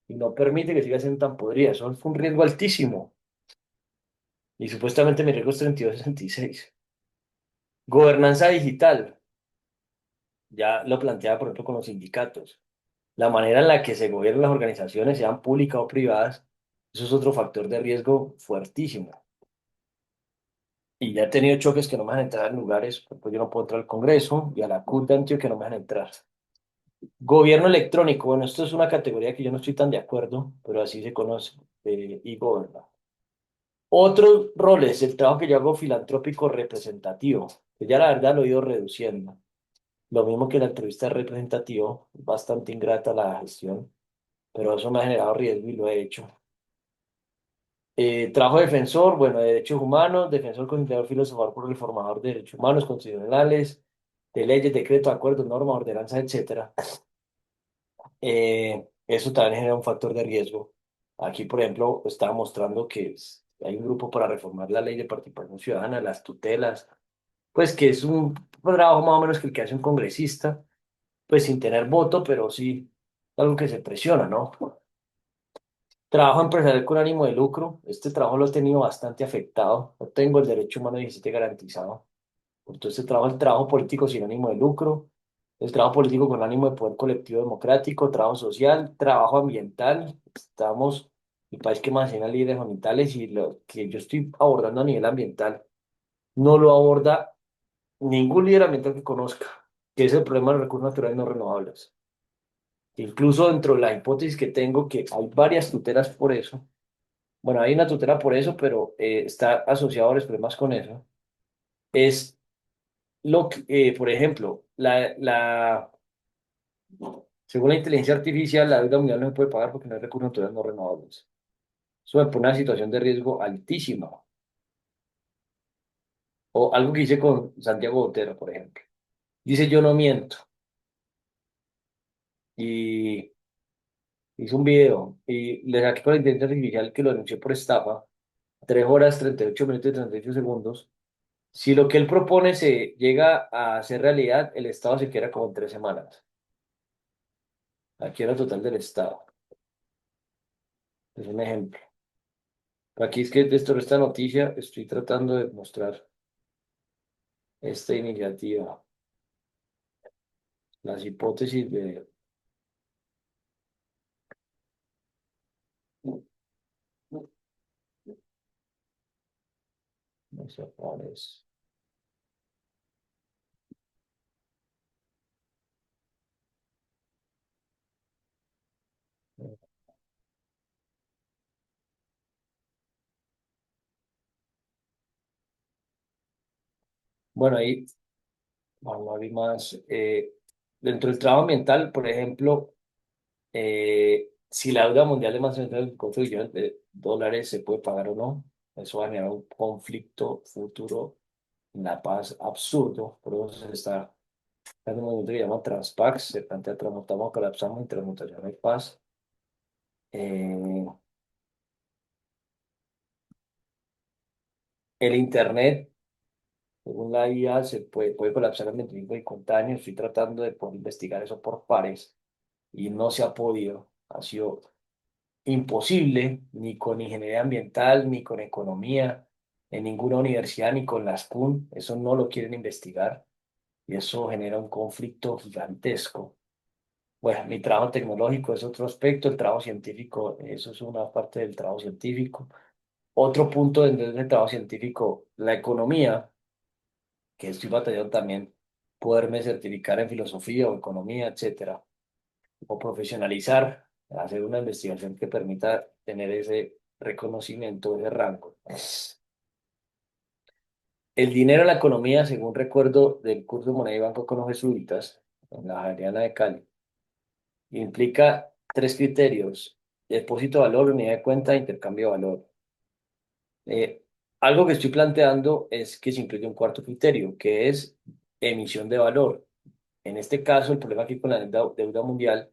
y no permite que siga siendo tan podrida. Eso es un riesgo altísimo. Y supuestamente mi riesgo es 32,66. Gobernanza digital, ya lo planteaba, por ejemplo, con los sindicatos. La manera en la que se gobiernan las organizaciones, sean públicas o privadas, eso es otro factor de riesgo fuertísimo. Y ya he tenido choques que no me dejan entrar en lugares, por ejemplo, yo no puedo entrar al Congreso y a la CUT de Antioquia que no me dejan entrar. Gobierno electrónico, bueno, esto es una categoría que yo no estoy tan de acuerdo, pero así se conoce, e-government. Otros roles, el trabajo que yo hago filantrópico representativo, que ya la verdad lo he ido reduciendo. Lo mismo que la entrevista representativo, bastante ingrata la gestión, pero eso me ha generado riesgo y lo he hecho. Trabajo defensor, bueno, de derechos humanos, defensor, conciliador, filosofar por reformador de derechos humanos constitucionales, de leyes, decretos, acuerdos, normas, ordenanzas, etcétera. Eso también genera un factor de riesgo. Aquí, por ejemplo, estaba mostrando que hay un grupo para reformar la ley de participación ciudadana, las tutelas, pues que es un trabajo más o menos que el que hace un congresista. pues sin tener voto, pero sí algo que se presiona, ¿no? Trabajo empresarial con ánimo de lucro. Este trabajo lo he tenido bastante afectado. No tengo el derecho humano 17 garantizado. Entonces trabajo el trabajo político sin ánimo de lucro, el trabajo político con ánimo de poder colectivo democrático, trabajo social, trabajo ambiental. Estamos el país que más llena líderes ambientales y lo que yo estoy abordando a nivel ambiental no lo aborda ningún líder ambiental que conozca, que es el problema de los recursos naturales no renovables. Incluso dentro de la hipótesis que tengo, que hay varias tutelas por eso, bueno, hay una tutela por eso, pero está asociado a varios problemas con eso, es por ejemplo, según la inteligencia artificial, la deuda mundial no se puede pagar porque no hay recursos naturales no renovables. Eso me pone en una situación de riesgo altísima. O algo que hice con Santiago Botero, por ejemplo. Dice yo no miento. Y hice un video y le saqué con la inteligencia artificial que lo denunció por estafa. 3 horas, 38 minutos y 38 segundos. Si lo que él propone se llega a hacer realidad, el Estado se quiera como en 3 semanas. La quiebra total del Estado. Es un ejemplo. Aquí es que dentro de esta noticia estoy tratando de mostrar esta iniciativa, las hipótesis de... No sé cuál es. Bueno, ahí vamos a ver más. Dentro del trabajo ambiental, por ejemplo, si la deuda mundial es más de 4 billones de dólares, ¿se puede pagar o no? Eso va a generar un conflicto futuro en la paz absurdo. Por eso se está dando un movimiento que llama Transpax, se plantea transmutamos, colapsamos y transmutación hay paz. Eh, el Internet, según la IA, puede colapsar en 25 y 50 años. Estoy tratando de poder investigar eso por pares y no se ha podido. Ha sido imposible, ni con ingeniería ambiental, ni con economía, en ninguna universidad, ni con las CUN. Eso no lo quieren investigar y eso genera un conflicto gigantesco. Bueno, mi trabajo tecnológico es otro aspecto, el trabajo científico, eso es una parte del trabajo científico. Otro punto dentro del trabajo científico, la economía, que estoy batallando también, poderme certificar en filosofía o economía, etcétera, o profesionalizar, hacer una investigación que permita tener ese reconocimiento, ese rango. El dinero en la economía, según recuerdo del curso de Moneda y Banco con los jesuitas, en la Javeriana de Cali, implica 3 criterios: depósito de valor, unidad de cuenta, intercambio de valor. Eh, Algo que estoy planteando es que se incluye un cuarto criterio, que es emisión de valor. En este caso, el problema aquí con la deuda mundial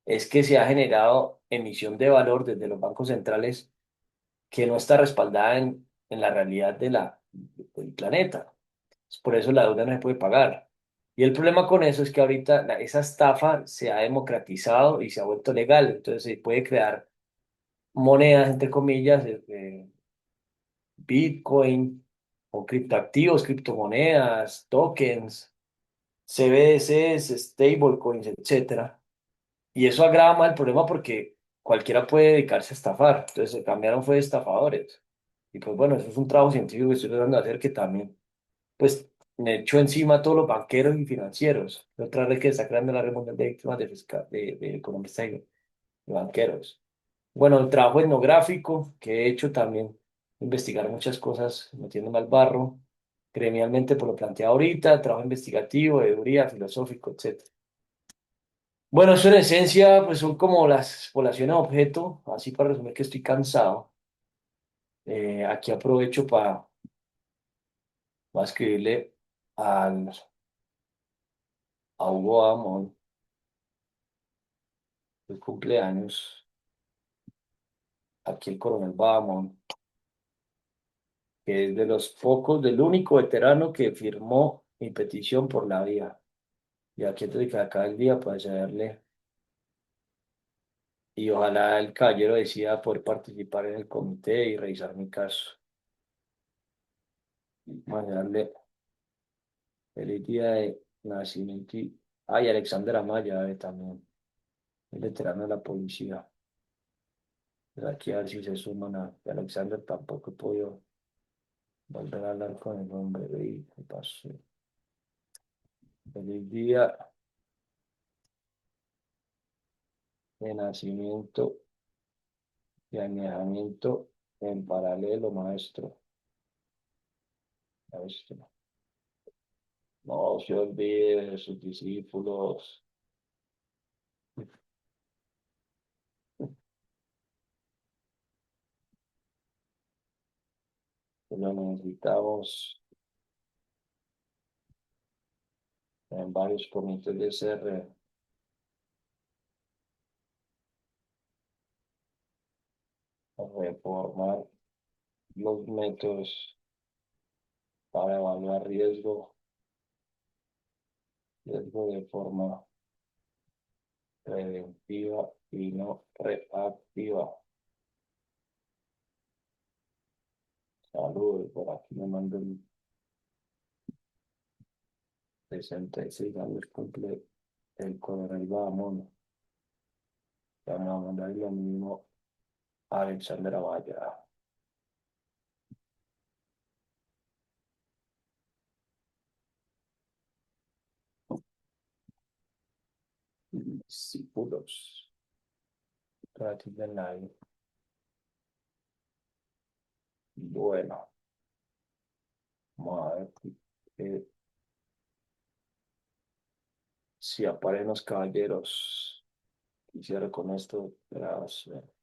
es que se ha generado emisión de valor desde los bancos centrales que no está respaldada en la realidad del planeta. Por eso la deuda no se puede pagar. Y el problema con eso es que ahorita esa estafa se ha democratizado y se ha vuelto legal. Entonces se puede crear monedas, entre comillas, Bitcoin o criptoactivos, criptomonedas, tokens, CBDCs, stablecoins, etcétera. Y eso agrava más el problema porque cualquiera puede dedicarse a estafar. Entonces se cambiaron fue de estafadores. Y pues bueno, eso es un trabajo científico que estoy tratando de hacer que también, pues, me echó encima a todos los banqueros y financieros. Y otra vez que está creando la red mundial de víctimas de economistas y banqueros. Bueno, el trabajo etnográfico que he hecho también, investigar muchas cosas, metiéndome al barro, gremialmente por lo planteado ahorita, trabajo investigativo, de teoría, filosófico, etcétera. Bueno, eso en esencia, pues son como las poblaciones objeto, así para resumir que estoy cansado. Aquí aprovecho para escribirle a Hugo Amón, el cumpleaños, aquí el coronel Bahamón, que es de los pocos, del único veterano que firmó mi petición por la vía. Y aquí antes de que acabe el día, pues hacerle. Y ojalá el caballero decida poder participar en el comité y revisar mi caso. Mandarle feliz día de nacimiento. Ay, Alexander Amaya, también, el veterano de la policía. Pues aquí a ver si se suman a Alexander. Tampoco he podido volver a hablar con el hombre. Y qué pasó. Feliz día de nacimiento y añejamiento en paralelo, maestro. Maestro. No se olvide de sus discípulos. Que lo necesitamos en varios comités de CR, reformar los métodos para evaluar riesgo de forma preventiva y no reactiva. Saludos, por aquí me mandan 66 años cumple el coronel Bahamonde. Vamos a mandar lo mismo a Alexander Avaya. Discípulos. Gratis de nadie. Bueno, vamos a ver eh, si aparecen los caballeros. Quisiera con esto, gracias.